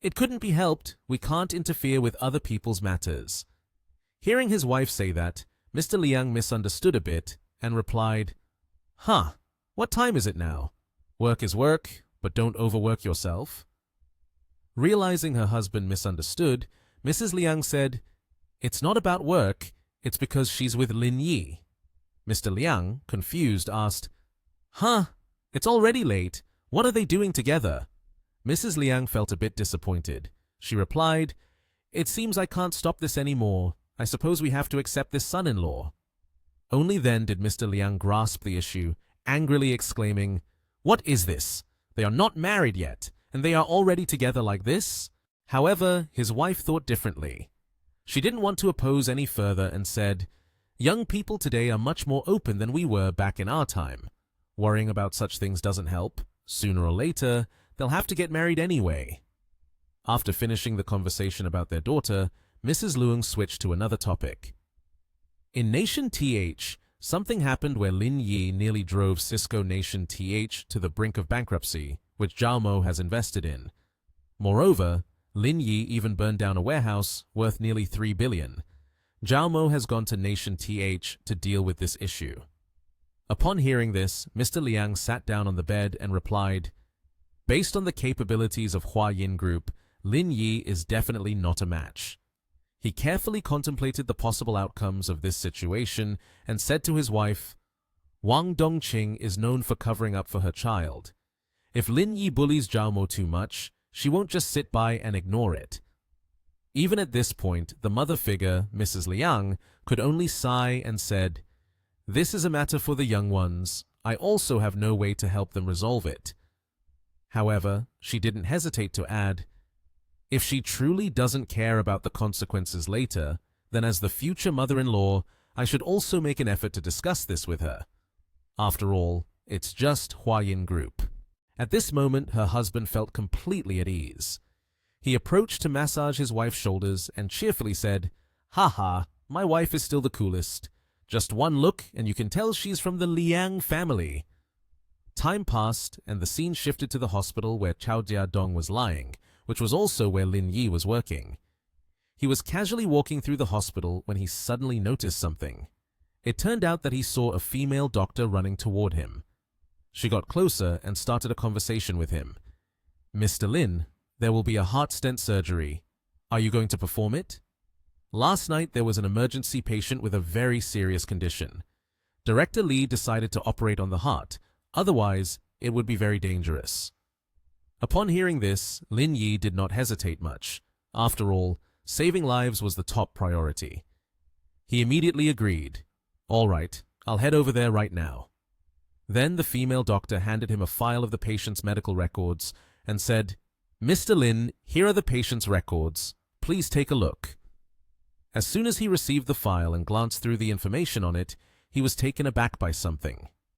It couldn't be helped. We can't interfere with other people's matters. Hearing his wife say that, Mr. Liang misunderstood a bit and replied, Huh, what time is it now? Work is work, but don't overwork yourself. Realizing her husband misunderstood, Mrs. Liang said, It's not about work, it's because she's with Lin Yi. Mr. Liang, confused, asked, Huh, it's already late. What are they doing together? Mrs. Liang felt a bit disappointed. She replied, It seems I can't stop this anymore. I suppose we have to accept this son-in-law. Only then did Mr. Liang grasp the issue, angrily exclaiming, "What is this? They are not married yet, and they are already together like this?" However, his wife thought differently. She didn't want to oppose any further and said, "Young people today are much more open than we were back in our time. Worrying about such things doesn't help. Sooner or later, they'll have to get married anyway." After finishing the conversation about their daughter, Mrs. Leung switched to another topic. In Nation TH, something happened where Lin Yi nearly drove Cisco Nation TH to the brink of bankruptcy, which Zhao Mo has invested in. Moreover, Lin Yi even burned down a warehouse worth nearly 3 billion. Zhao Mo has gone to Nation TH to deal with this issue. Upon hearing this, Mr. Liang sat down on the bed and replied, "Based on the capabilities of Hua Yin Group, Lin Yi is definitely not a match." He carefully contemplated the possible outcomes of this situation and said to his wife, "Wang Dongqing is known for covering up for her child. If Lin Yi bullies Zhao Mo too much, she won't just sit by and ignore it." Even at this point, the mother figure, Mrs. Liang, could only sigh and said, "This is a matter for the young ones. I also have no way to help them resolve it." However, she didn't hesitate to add, "If she truly doesn't care about the consequences later, then as the future mother-in-law, I should also make an effort to discuss this with her. After all, it's just Hua Yin Group." At this moment, her husband felt completely at ease. He approached to massage his wife's shoulders and cheerfully said, "Haha, my wife is still the coolest. Just one look and you can tell she's from the Liang family." Time passed and the scene shifted to the hospital where Chao Jiadong was lying, which was also where Lin Yi was working. He was casually walking through the hospital when he suddenly noticed something. It turned out that he saw a female doctor running toward him. She got closer and started a conversation with him. "Mr. Lin, there will be a heart stent surgery. Are you going to perform it? Last night there was an emergency patient with a very serious condition. Director Li decided to operate on the heart, otherwise it would be very dangerous." Upon hearing this, Lin Yi did not hesitate much. After all, saving lives was the top priority. He immediately agreed. "All right, I'll head over there right now." Then the female doctor handed him a file of the patient's medical records and said, "Mr. Lin, here are the patient's records. Please take a look." As soon as he received the file and glanced through the information on it, he was taken aback by something.